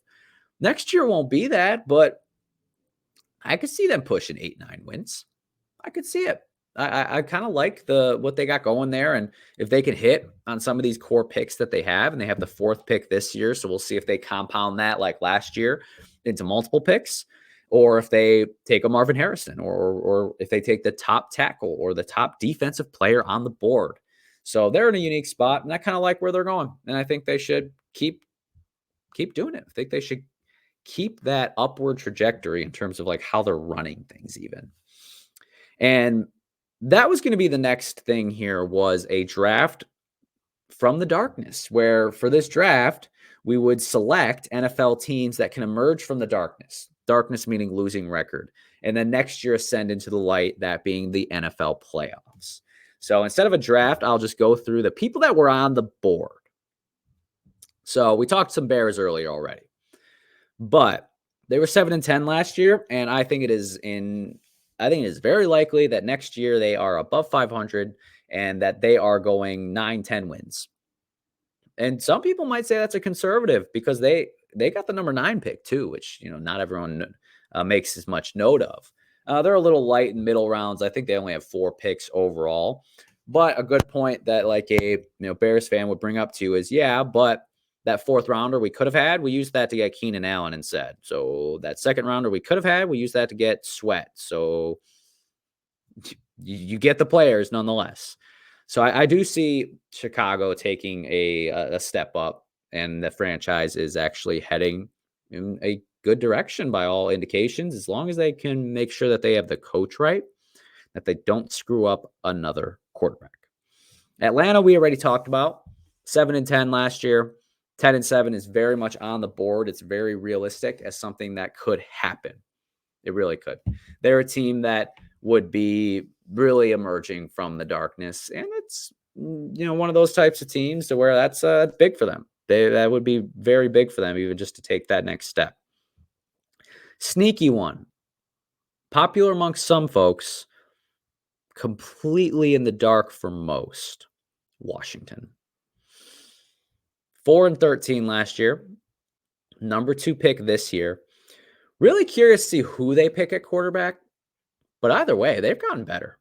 Next year won't be that, but I could see them pushing 8-9 wins. I could see it. I kind of like what they got going there. And if they can hit on some of these core picks that they have, and they have the 4th pick this year, so we'll see if they compound that like last year into multiple picks, or if they take a Marvin Harrison, or if they take the top tackle or the top defensive player on the board. So they're in a unique spot, and I kind of like where they're going. And I think they should keep doing it. I think they should keep that upward trajectory in terms of like how they're running things even. And that was going to be the next thing here, was a draft from the darkness, where for this draft, we would select NFL teams that can emerge from the darkness. Darkness meaning losing record. And then next year ascend into the light, that being the NFL playoffs. So instead of a draft, I'll just go through the people that were on the board. So we talked some Bears earlier already, but they were 7-10 last year. And I think it is very likely that next year they are above 500 and that they are going 9-10 wins. And some people might say that's a conservative because they got the number 9 pick too, which, not everyone makes as much note of. They're a little light in middle rounds. I think they only have 4 picks overall. But a good point that like a Bears fan would bring up to you is, but that 4th rounder we could have had, we used that to get Keenan Allen instead. So that 2nd rounder we could have had, we used that to get Sweat. So you get the players nonetheless. So I do see Chicago taking a step up, and the franchise is actually heading in a good direction by all indications, as long as they can make sure that they have the coach right, that they don't screw up another quarterback. Atlanta, we already talked about 7-10 last year. 10-7 is very much on the board. It's very realistic as something that could happen. It really could. They're a team that would be really emerging from the darkness, and it's one of those types of teams to where that's big for them. That would be very big for them, even just to take that next step. Sneaky one, popular amongst some folks, completely in the dark for most. Washington, 4-13 last year, number 2 pick this year. Really curious to see who they pick at quarterback, but either way, they've gotten better.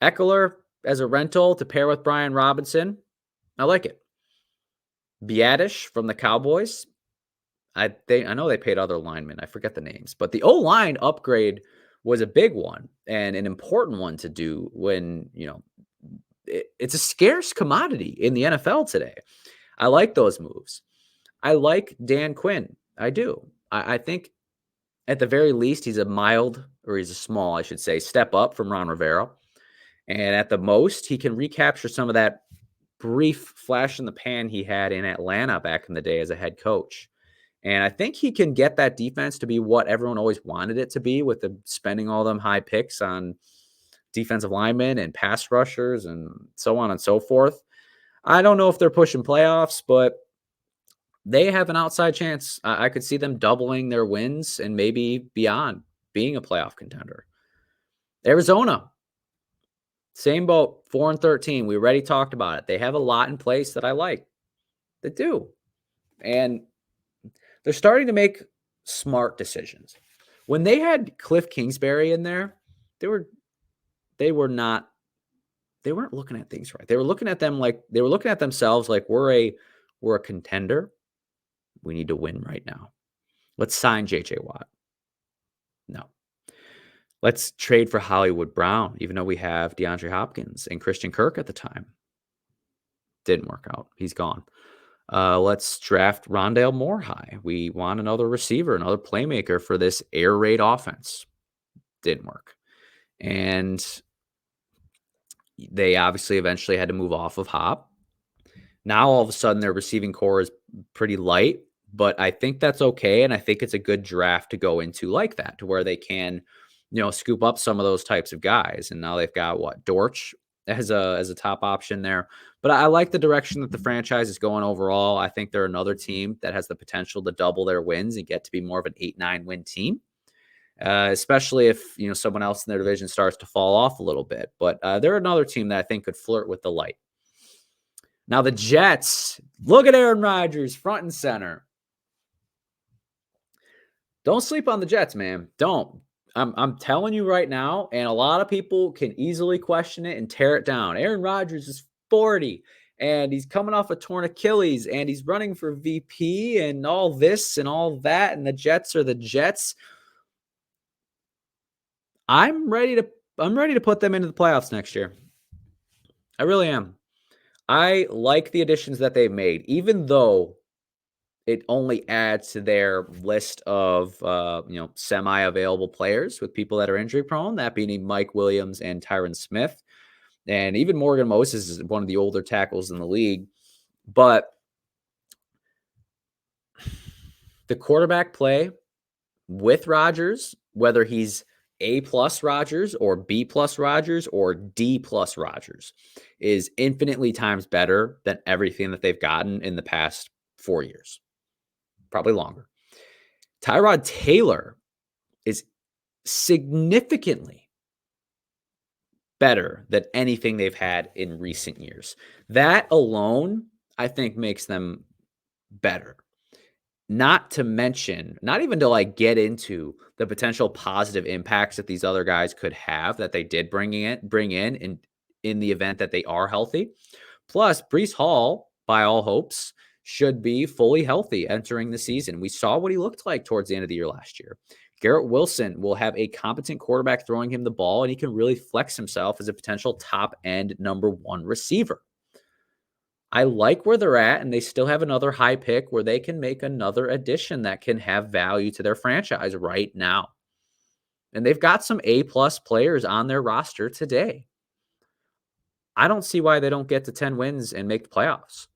Eckler as a rental to pair with Brian Robinson, I like it. Biadish from the Cowboys. I know they paid other linemen. I forget the names, but the O-line upgrade was a big one and an important one to do when, it's a scarce commodity in the NFL today. I like those moves. I like Dan Quinn. I do. I think at the very least, he's a small, I should say, step up from Ron Rivera. And at the most, he can recapture some of that brief flash in the pan he had in Atlanta back in the day as a head coach. And I think he can get that defense to be what everyone always wanted it to be, with the spending all them high picks on defensive linemen and pass rushers and so on and so forth. I don't know if they're pushing playoffs, but they have an outside chance. I could see them doubling their wins and maybe beyond being a playoff contender. Arizona, same boat, 4-13. We already talked about it. They have a lot in place that I like. They do. And they're starting to make smart decisions. When they had Cliff Kingsbury in there, they weren't looking at things right. They were looking at themselves like we're a contender. We need to win right now. Let's sign JJ Watt. No. Let's trade for Hollywood Brown, even though we have DeAndre Hopkins and Christian Kirk at the time. Didn't work out. He's gone. Let's draft Rondale Moore high. We want another receiver, another playmaker for this air raid offense. Didn't work. And they obviously eventually had to move off of Hop. Now, all of a sudden, their receiving core is pretty light, but I think that's okay. And I think it's a good draft to go into like that, to where they can, scoop up some of those types of guys. And now they've got Dortch as a top option there. But I like the direction that the franchise is going overall. I think they're another team that has the potential to double their wins and get to be more of an 8-9 win team. Especially if, someone else in their division starts to fall off a little bit. But they're another team that I think could flirt with the light. Now the Jets, look at Aaron Rodgers front and center. Don't sleep on the Jets, man. Don't. I'm telling you right now, and a lot of people can easily question it and tear it down. Aaron Rodgers is 40, and he's coming off a torn Achilles, and he's running for VP and all this and all that, and the Jets are the Jets. I'm ready to put them into the playoffs next year. I really am. I like the additions that they've made, even though it only adds to their list of semi-available players with people that are injury prone, that being Mike Williams and Tyron Smith. And even Morgan Moses is one of the older tackles in the league. But the quarterback play with Rodgers, whether he's A+ Rodgers or B+ Rodgers or D+ Rodgers, is infinitely times better than everything that they've gotten in the past 4 years. Probably longer. Tyrod Taylor is significantly better than anything they've had in recent years. That alone, I think, makes them better. Not to mention, not even to get into the potential positive impacts that these other guys could have that they did bring in the event that they are healthy. Plus, Breece Hall, by all hopes, should be fully healthy entering the season. We saw what he looked like towards the end of the year last year. Garrett Wilson will have a competent quarterback throwing him the ball, and he can really flex himself as a potential top-end number 1 receiver. I like where they're at, and they still have another high pick where they can make another addition that can have value to their franchise right now. And they've got some A+ players on their roster today. I don't see why they don't get to 10 wins and make the playoffs.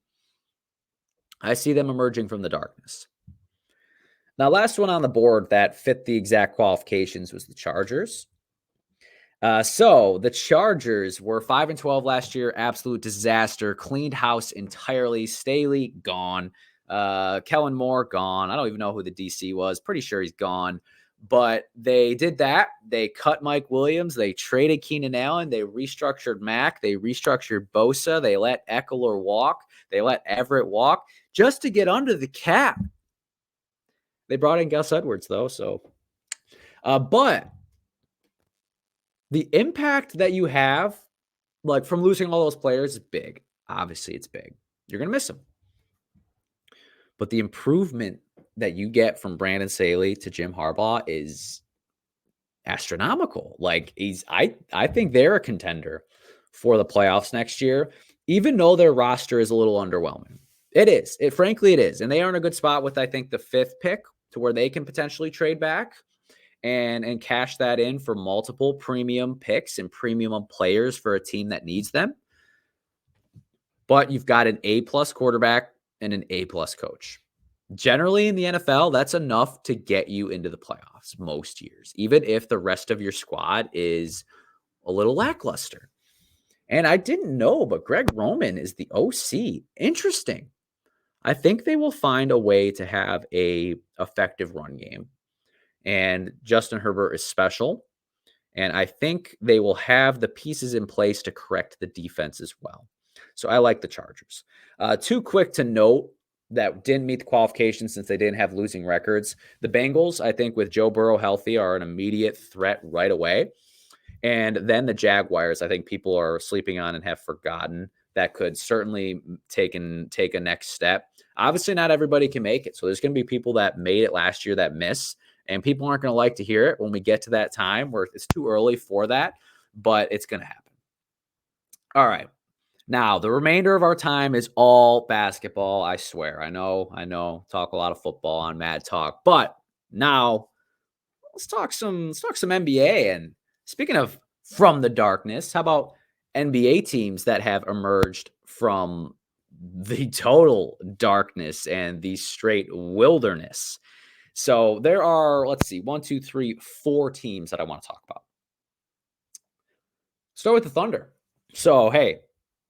I see them emerging from the darkness. Now, last one on the board that fit the exact qualifications was the Chargers. So the Chargers were 5-12 last year, absolute disaster, cleaned house entirely. Staley gone, Kellen Moore gone. I don't even know who the DC was. Pretty sure he's gone. But they did that. They cut Mike Williams. They traded Keenan Allen. They restructured Mack. They restructured Bosa. They let Eckler walk. They let Everett walk just to get under the cap. They brought in Gus Edwards, though. So, but the impact that you have, from losing all those players, is big. Obviously, it's big. You're going to miss them. But the improvement that you get from Brandon Staley to Jim Harbaugh is astronomical. Like I think they're a contender for the playoffs next year, even though their roster is a little underwhelming. It is. Frankly it is. And they are in a good spot with I think the 5th pick to where they can potentially trade back and cash that in for multiple premium picks and premium players for a team that needs them. But you've got an A+ quarterback and an A+ coach. Generally in the NFL, that's enough to get you into the playoffs most years, even if the rest of your squad is a little lackluster. And I didn't know, but Greg Roman is the OC. Interesting. I think they will find a way to have a effective run game. And Justin Herbert is special. And I think they will have the pieces in place to correct the defense as well. So I like the Chargers. Too quick to note that didn't meet the qualifications since they didn't have losing records. The Bengals, I think, with Joe Burrow healthy, are an immediate threat right away. And then the Jaguars, I think people are sleeping on and have forgotten that could certainly take a next step. Obviously, not everybody can make it. So there's going to be people that made it last year that miss. And people aren't going to like to hear it when we get to that time where it's too early for that, but it's going to happen. All right. Now, the remainder of our time is all basketball, I swear. I know, talk a lot of football on Mad Talk, but now let's talk some NBA. And speaking of from the darkness, how about NBA teams that have emerged from the total darkness and the straight wilderness? So there are, let's see, 4 teams that I want to talk about. Start with the Thunder. So, hey,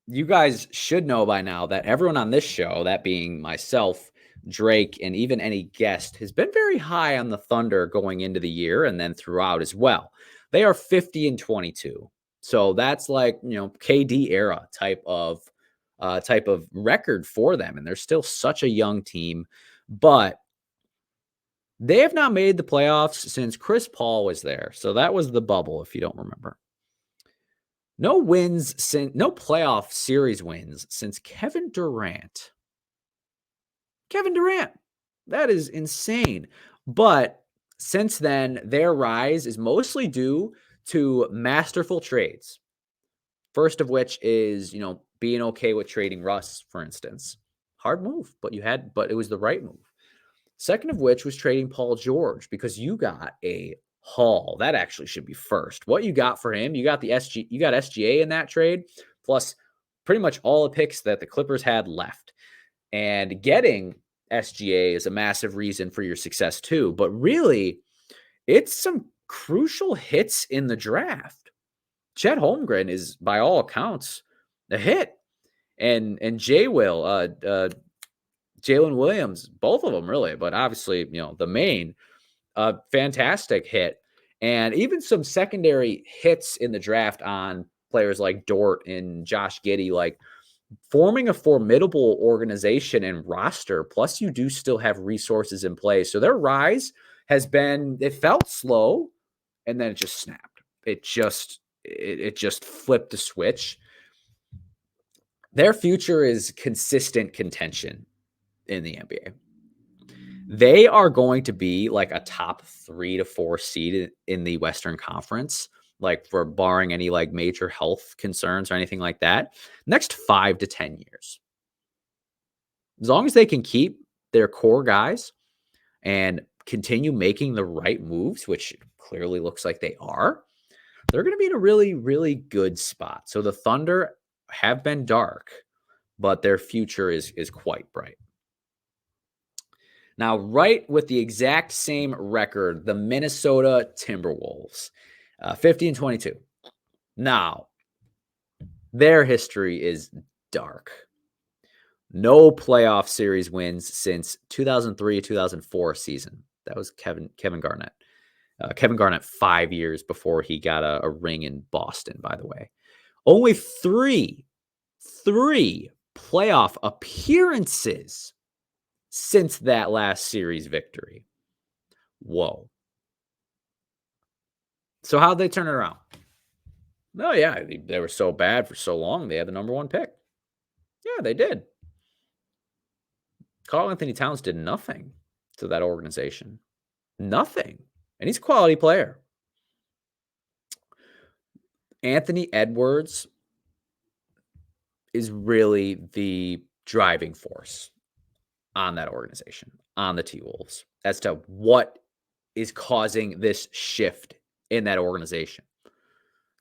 you guys should know by now that everyone on this show, that being myself, Drake, and even any guest, has been very high on the Thunder going into the year and then throughout as well. They are 50-22. So that's like, KD era type of record for them. And they're still such a young team. But they have not made the playoffs since Chris Paul was there. So that was the bubble, if you don't remember. No playoff series wins since Kevin Durant. Kevin Durant. That is insane. But since then, their rise is mostly due to masterful trades. First of which is, being okay with trading Russ, for instance. Hard move, but it was the right move. Second of which was trading Paul George because you got a haul. That actually should be first. What you got for him, you got SGA in that trade, plus pretty much all the picks that the Clippers had left. And getting SGA is a massive reason for your success too. But really, it's some crucial hits in the draft. Chet Holmgren is, by all accounts, a hit. And Jalen Williams, both of them really, but obviously, the main, fantastic hit. And even some secondary hits in the draft on players like Dort and Josh Giddey, like forming a formidable organization and roster. Plus, you do still have resources in place. So their rise it felt slow, and then it just snapped. It just flipped a switch. Their future is consistent contention in the NBA. They are going to be like a top 3 to 4 seed in the Western Conference, like for barring any like major health concerns or anything like that, next 5 to 10 years. As long as they can keep their core guys and continue making the right moves, which clearly looks like they are, they're going to be in a really, really good spot. So the Thunder have been dark, but their future is quite bright. Now, right with the exact same record, the Minnesota Timberwolves, 50-22. Now, their history is dark. No playoff series wins since 2003-2004 season. That was Kevin Garnett. Kevin Garnett 5 years before he got a ring in Boston, by the way. Only three playoff appearances since that last series victory. Whoa. So how'd they turn it around? Oh, yeah, they were so bad for so long. They had the number 1 pick. Yeah, they did. Karl Anthony Towns did nothing to that organization. Nothing. And he's a quality player. Anthony Edwards is really the driving force on that organization, on the T-Wolves, as to what is causing this shift in that organization.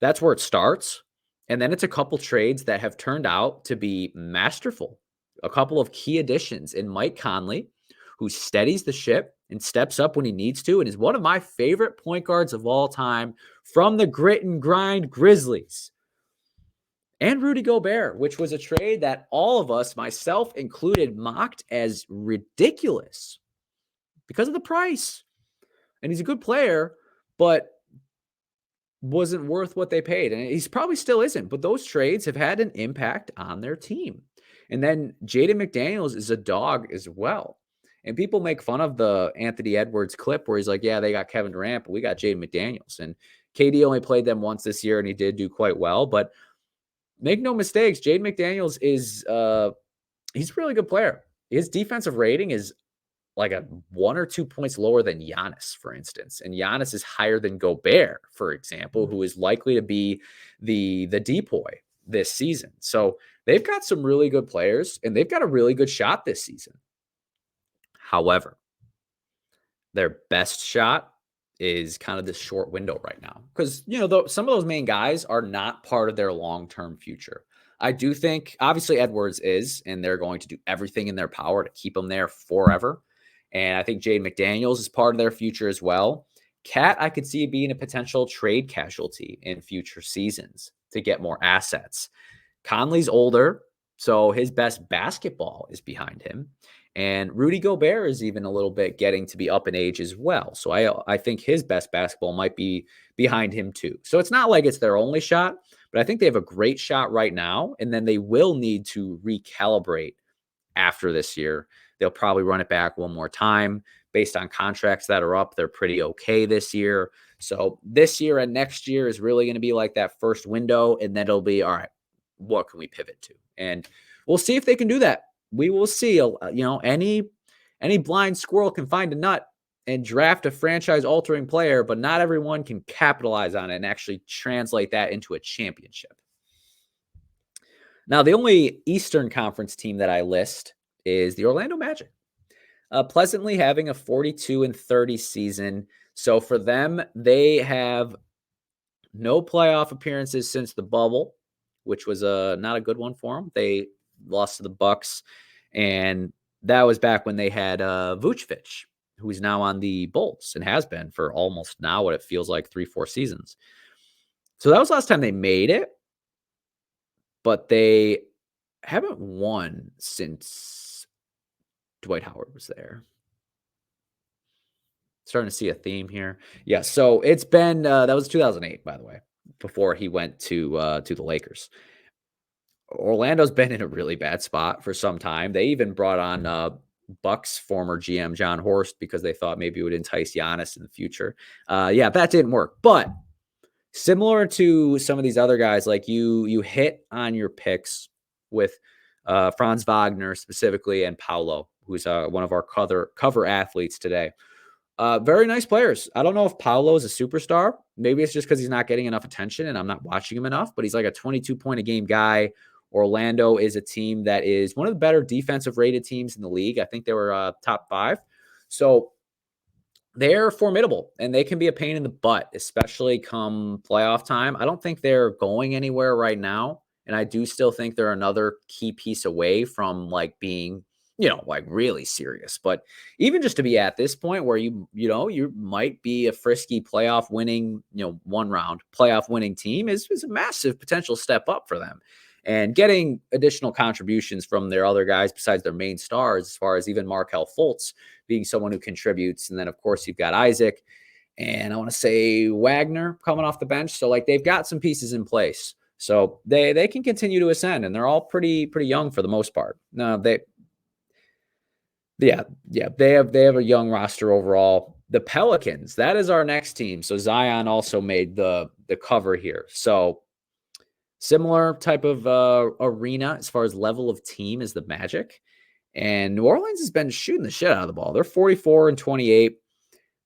That's where it starts. And then it's a couple trades that have turned out to be masterful. A couple of key additions in Mike Conley, who steadies the ship and steps up when he needs to, and is one of my favorite point guards of all time from the grit and grind Grizzlies. And Rudy Gobert, which was a trade that all of us, myself included, mocked as ridiculous because of the price. And he's a good player, but wasn't worth what they paid. And he's probably still isn't, but those trades have had an impact on their team. And then Jaden McDaniels is a dog as well. And people make fun of the Anthony Edwards clip where he's like, yeah, they got Kevin Durant, but we got Jaden McDaniels. And KD only played them once this year, and he did do quite well. But make no mistakes, Jaden McDaniels is he's a really good player. His defensive rating is like a 1 or 2 points lower than Giannis, for instance. And Giannis is higher than Gobert, for example, who is likely to be the depoy this season. So they've got some really good players, and they've got a really good shot this season. However, their best shot is kind of this short window right now because, some of those main guys are not part of their long-term future. I do think, obviously, Edwards is, and they're going to do everything in their power to keep him there forever. And I think Jaden McDaniels is part of their future as well. Cat, I could see being a potential trade casualty in future seasons to get more assets. Conley's older, so his best basketball is behind him. And Rudy Gobert is even a little bit getting to be up in age as well. So I think his best basketball might be behind him too. So it's not like it's their only shot, but I think they have a great shot right now. And then they will need to recalibrate after this year. They'll probably run it back one more time based on contracts that are up. They're pretty okay this year. So this year and next year is really going to be like that first window. And then it'll be, all right, what can we pivot to? And we'll see if they can do that. We will see. Any blind squirrel can find a nut and draft a franchise-altering player, but not everyone can capitalize on it and actually translate that into a championship. Now, the only Eastern Conference team that I list is the Orlando Magic, pleasantly having a 42-30 season. So for them, they have no playoff appearances since the bubble, which was not a good one for them. They lost to the Bucks, and that was back when they had Vucevic, who's now on the Bulls and has been for almost now what it feels like 3-4 seasons. So that was the last time they made it, but they haven't won since Dwight Howard was there. Starting to see a theme here. Yeah, so it's been that was 2008, by the way, before he went to the Lakers. Orlando's been in a really bad spot for some time. They even brought on Bucks former GM John Horst because they thought maybe it would entice Giannis in the future. Yeah, that didn't work. But similar to some of these other guys, like you hit on your picks with Franz Wagner specifically and Paolo, who's one of our cover athletes today. Very nice players. I don't know if Paolo is a superstar. Maybe it's just because he's not getting enough attention and I'm not watching him enough, but he's like a 22-point-a-game guy. Orlando is a team that is one of the better defensive rated teams in the league. I think they were top 5. So they're formidable and they can be a pain in the butt, especially come playoff time. I don't think they're going anywhere right now. And I do still think they're another key piece away from like being, like really serious. But even just to be at this point where you might be a frisky playoff winning, one round playoff winning team is a massive potential step up for them. And getting additional contributions from their other guys besides their main stars, as far as even Markelle Fultz being someone who contributes. And then, of course, you've got Isaac and I want to say Wagner coming off the bench. So, like, they've got some pieces in place. So they can continue to ascend, and they're all pretty young for the most part. No, they have a young roster overall. The Pelicans, that is our next team. So Zion also made the cover here. So similar type of arena as far as level of team as the Magic. And New Orleans has been shooting the shit out of the ball. They're 44-28.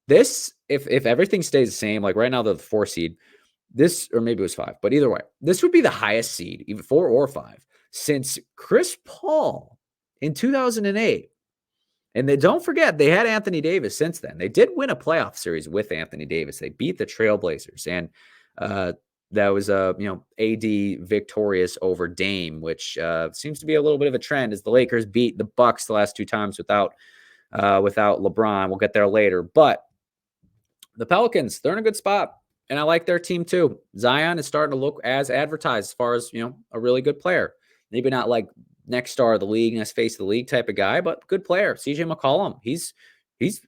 This, if everything stays the same, like right now they're the 4 seed. This, or maybe it was 5, but either way, this would be the highest seed, even 4 or 5, since Chris Paul in 2008. And they don't forget, they had Anthony Davis since then. They did win a playoff series with Anthony Davis. They beat the Trailblazers, and that was AD victorious over Dame, which seems to be a little bit of a trend as the Lakers beat the Bucks the last 2 times without LeBron. We'll get there later, but the Pelicans, they're in a good spot, and I like their team too. Zion is starting to look as advertised as far as, a really good player. Maybe not like next star of the league, next face of the league type of guy, but good player. CJ McCollum, he's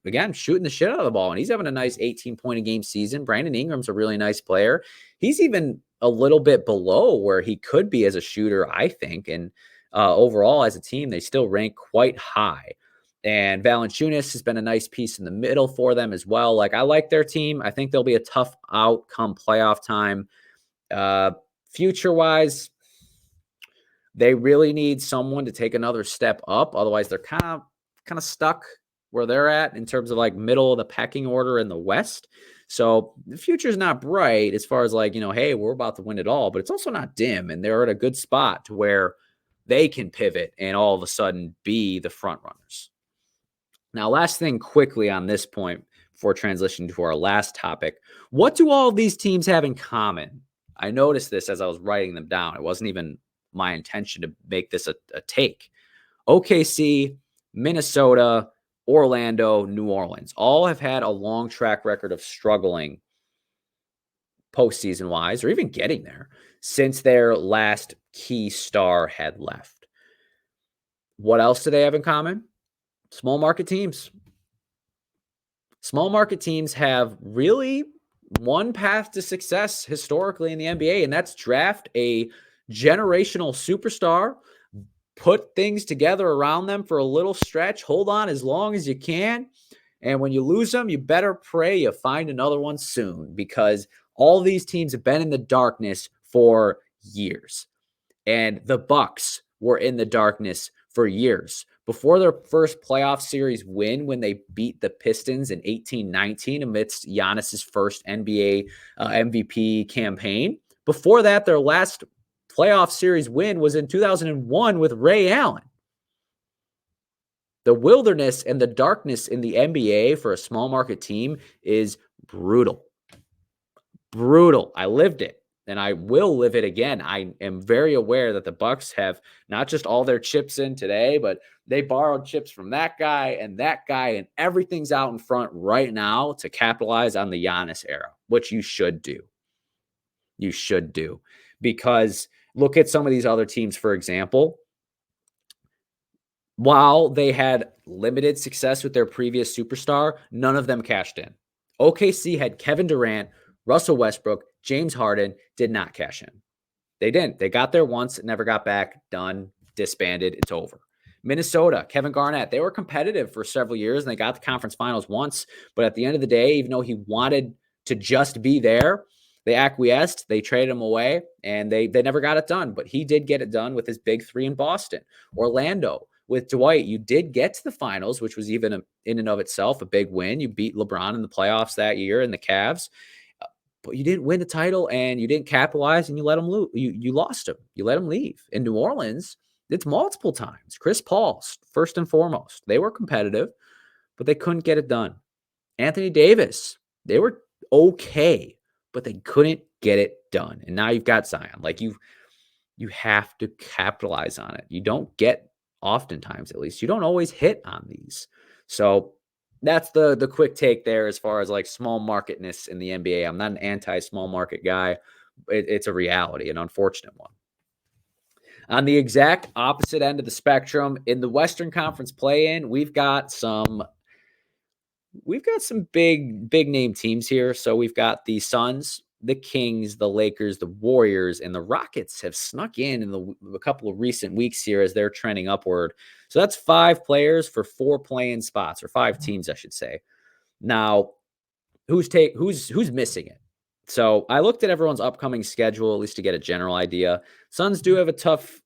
again shooting the shit out of the ball, and he's having a nice 18-point a game season. Brandon Ingram's a really nice player. He's even a little bit below where he could be as a shooter, I think. And overall, as a team, they still rank quite high. And Valanciunas has been a nice piece in the middle for them as well. Like, I like their team. I think they'll be a tough outcome playoff time. Future-wise, they really need someone to take another step up. Otherwise, they're kind of stuck where they're at in terms of like middle of the pecking order in the West. So the future's not bright as far as like, hey, we're about to win it all, but it's also not dim. And they're at a good spot to where they can pivot and all of a sudden be the front runners. Now, last thing quickly on this point before transitioning to our last topic, what do all of these teams have in common? I noticed this as I was writing them down. It wasn't even my intention to make this a take. OKC, Minnesota, Orlando, New Orleans, all have had a long track record of struggling postseason wise, or even getting there, since their last key star had left. What else do they have in common? Small market teams. Small market teams have really one path to success historically in the NBA, and that's draft a generational superstar, put things together around them for a little stretch, hold on as long as you can, and when you lose them, you better pray you find another one soon, because all these teams have been in the darkness for years. And the Bucks were in the darkness for years. Before their first playoff series win, when they beat the Pistons in 18-19 amidst Giannis's first NBA MVP campaign. Before that, their last playoff series win was in 2001 with Ray Allen. The wilderness and the darkness in the NBA for a small market team is brutal. Brutal. I lived it. And I will live it again. I am very aware that the Bucks have not just all their chips in today, but they borrowed chips from that guy, and everything's out in front right now to capitalize on the Giannis era, which you should do. You should do. Because look at some of these other teams, for example. While they had limited success with their previous superstar, none of them cashed in. OKC had Kevin Durant, Russell Westbrook, James Harden, did not cash in. They didn't. They got there once, never got back, done, disbanded, it's over. Minnesota, Kevin Garnett, they were competitive for several years, and they got the conference finals once. But at the end of the day, even though he wanted to just be there, they acquiesced, they traded him away, and they never got it done. But he did get it done with his big 3 in Boston. Orlando, with Dwight, you did get to the finals, which was even in and of itself a big win. You beat LeBron in the playoffs that year and the Cavs. But you didn't win the title, and you didn't capitalize, and you let him lose. You lost him. You let him leave. In New Orleans, it's multiple times. Chris Paul, first and foremost. They were competitive, but they couldn't get it done. Anthony Davis, they were okay, but they couldn't get it done. And now you've got Zion. Like, you have to capitalize on it. You don't get, oftentimes at least, you don't always hit on these. So that's the quick take there as far as like small marketness in the NBA. I'm not an anti-small market guy. It's a reality, an unfortunate one. On the exact opposite end of the spectrum, in the Western Conference play-in, we've got some big name teams here. So we've got the Suns, the Kings, the Lakers, the Warriors, and the Rockets have snuck in a couple of recent weeks here as they're trending upward. So that's 5 players for 4 play-in spots, or 5 teams, I should say. Now, who's missing it? So I looked at everyone's upcoming schedule, at least to get a general idea. Suns do have a tough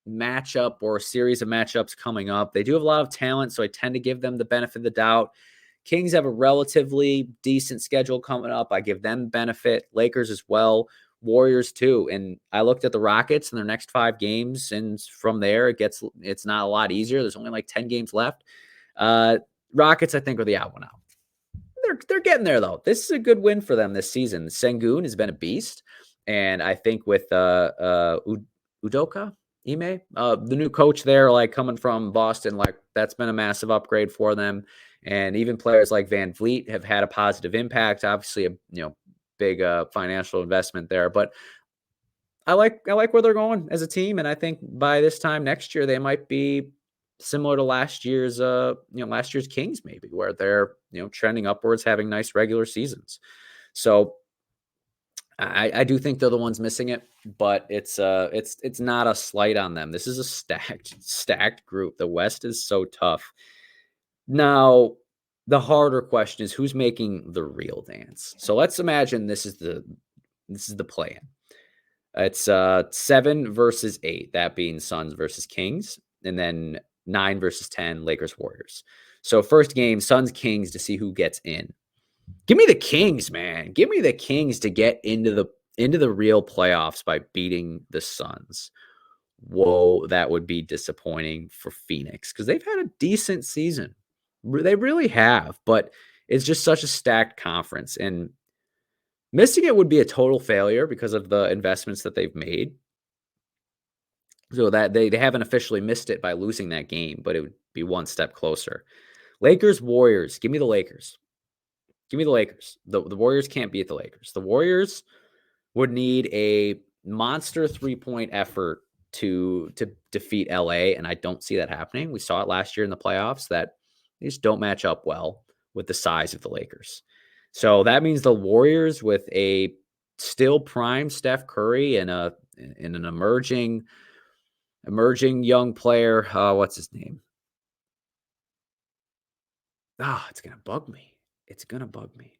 matchup or a series of matchups coming up. They do have a lot of talent, so I tend to give them the benefit of the doubt. Kings have a relatively decent schedule coming up. I give them benefit. Lakers as well. Warriors too. And I looked at the Rockets in their next 5 games, and from there it's not a lot easier. There's only like 10 games left. Rockets, I think, are the odd one out. They're getting there though. This is a good win for them this season. Sengun has been a beast, and I think with Udoka Ime, the new coach there, like coming from Boston, like that's been a massive upgrade for them. And even players like Van Vliet have had a positive impact. Obviously, a big financial investment there, but I like where they're going as a team, and I think by this time next year they might be similar to last year's Kings, maybe, where they're trending upwards, having nice regular seasons. So I do think they're the ones missing it, but it's not a slight on them. This is a stacked group. The West is so tough. Now, the harder question is who's making the real dance. So let's imagine this is the plan. It's 7 versus 8, that being Suns versus Kings, and then 9 versus 10, Lakers Warriors. So first game, Suns Kings to see who gets in. Give me the Kings, man. Give me the Kings to get into the real playoffs by beating the Suns. Whoa, that would be disappointing for Phoenix because they've had a decent season. They really have, but it's just such a stacked conference, and missing it would be a total failure because of the investments that they've made. So that they haven't officially missed it by losing that game, but it would be one step closer. Lakers, Warriors. Give me the Lakers. Give me the Lakers. The Warriors can't beat the Lakers. The Warriors would need a monster 3-point effort to defeat LA, and I don't see that happening. We saw it last year in the playoffs that they just don't match up well with the size of the Lakers. So that means the Warriors with a still prime Steph Curry and an emerging young player. What's his name? It's gonna bug me. It's gonna bug me.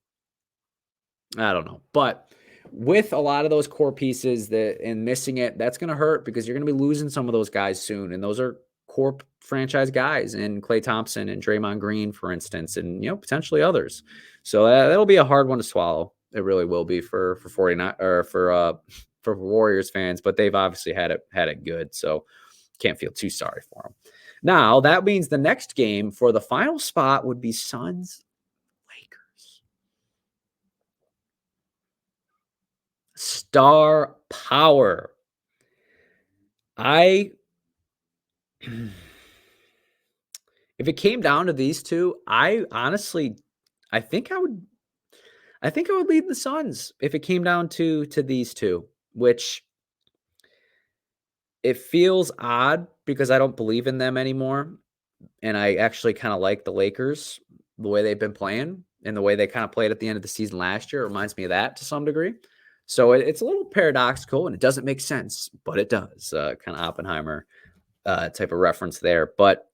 I don't know, but with a lot of those core pieces and missing it, that's gonna hurt because you're gonna be losing some of those guys soon, and those are core franchise guys, and Klay Thompson and Draymond Green, for instance, and potentially others. So that'll be a hard one to swallow. It really will be for 49 or for Warriors fans, but they've obviously had it good, so can't feel too sorry for them. Now that means the next game for the final spot would be Suns Lakers. Star power. If it came down to these two, I think I would lead the Suns if it came down to these two, which it feels odd because I don't believe in them anymore. And I actually kind of like the Lakers, the way they've been playing and the way they kind of played at the end of the season last year. It reminds me of that to some degree. So it's a little paradoxical and it doesn't make sense, but it does. Kind of Oppenheimer type of reference there. But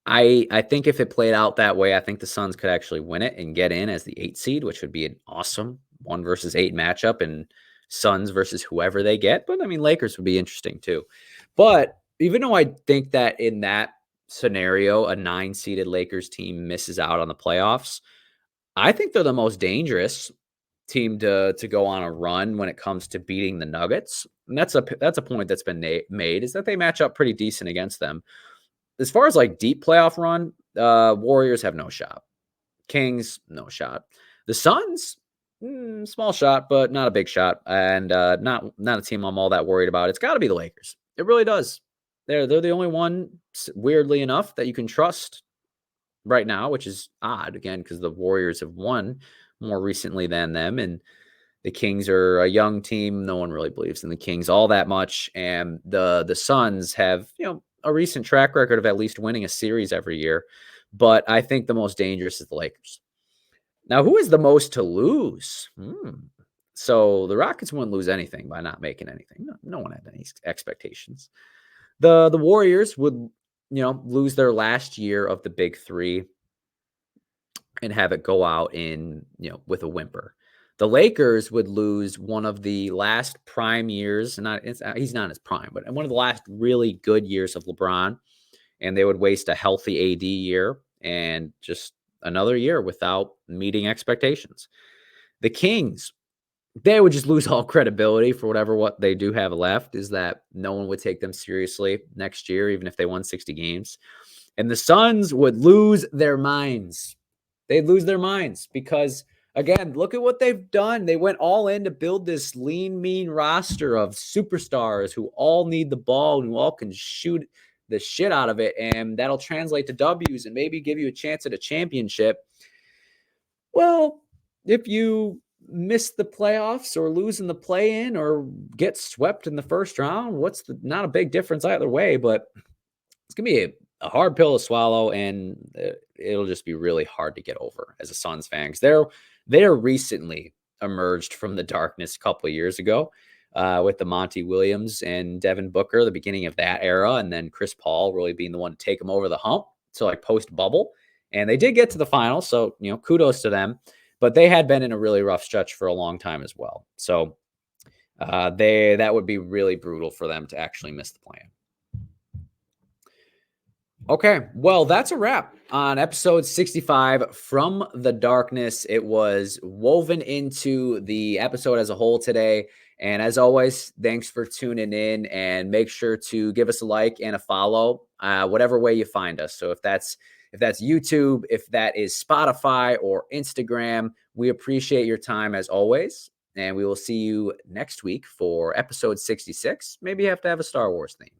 I think if it played out that way, I think the Suns could actually win it and get in as the 8 seed, which would be an awesome 1 versus 8 matchup, and Suns versus whoever they get. But I mean, Lakers would be interesting too. But even though I think that in that scenario, a 9-seeded Lakers team misses out on the playoffs, I think they're the most dangerous team to go on a run when it comes to beating the Nuggets. And that's a point that's been made, is that they match up pretty decent against them. As far as like deep playoff run, Warriors have no shot. Kings, no shot. The Suns, small shot, but not a big shot, and not a team I'm all that worried about. It's got to be the Lakers. It really does. They're the only one, weirdly enough, that you can trust right now, which is odd again because the Warriors have won more recently than them, and the Kings are a young team. No one really believes in the Kings all that much, and the Suns have a recent track record of at least winning a series every year. But I think the most dangerous is the Lakers. Now, who is the most to lose? So the Rockets wouldn't lose anything by not making anything. No one had any expectations. The Warriors would, lose their last year of the big three and have it go out with a whimper. The Lakers would lose one of the last prime years, he's not in his prime, but one of the last really good years of LeBron, and they would waste a healthy AD year and just another year without meeting expectations. The Kings, they would just lose all credibility for what they do have left, is that no one would take them seriously next year, even if they won 60 games. And the Suns would lose their minds. They'd lose their minds because, again, look at what they've done. They went all in to build this lean, mean roster of superstars who all need the ball and who all can shoot the shit out of it. And that'll translate to W's and maybe give you a chance at a championship. Well, if you miss the playoffs or lose in the play-in or get swept in the first round, not a big difference either way, but it's going to be a hard pill to swallow, and it'll just be really hard to get over as a Suns fan, because they're recently emerged from the darkness a couple of years ago with the Monty Williams and Devin Booker, the beginning of that era, and then Chris Paul really being the one to take them over the hump to like post-bubble. And they did get to the final, so kudos to them. But they had been in a really rough stretch for a long time as well. So that would be really brutal for them to actually miss the plan. Okay, well, that's a wrap on episode 65 From the Darkness. It was woven into the episode as a whole today. And as always, thanks for tuning in, and make sure to give us a like and a follow, whatever way you find us. So if that's YouTube, if that is Spotify or Instagram, we appreciate your time as always. And we will see you next week for episode 66. Maybe you have to have a Star Wars theme.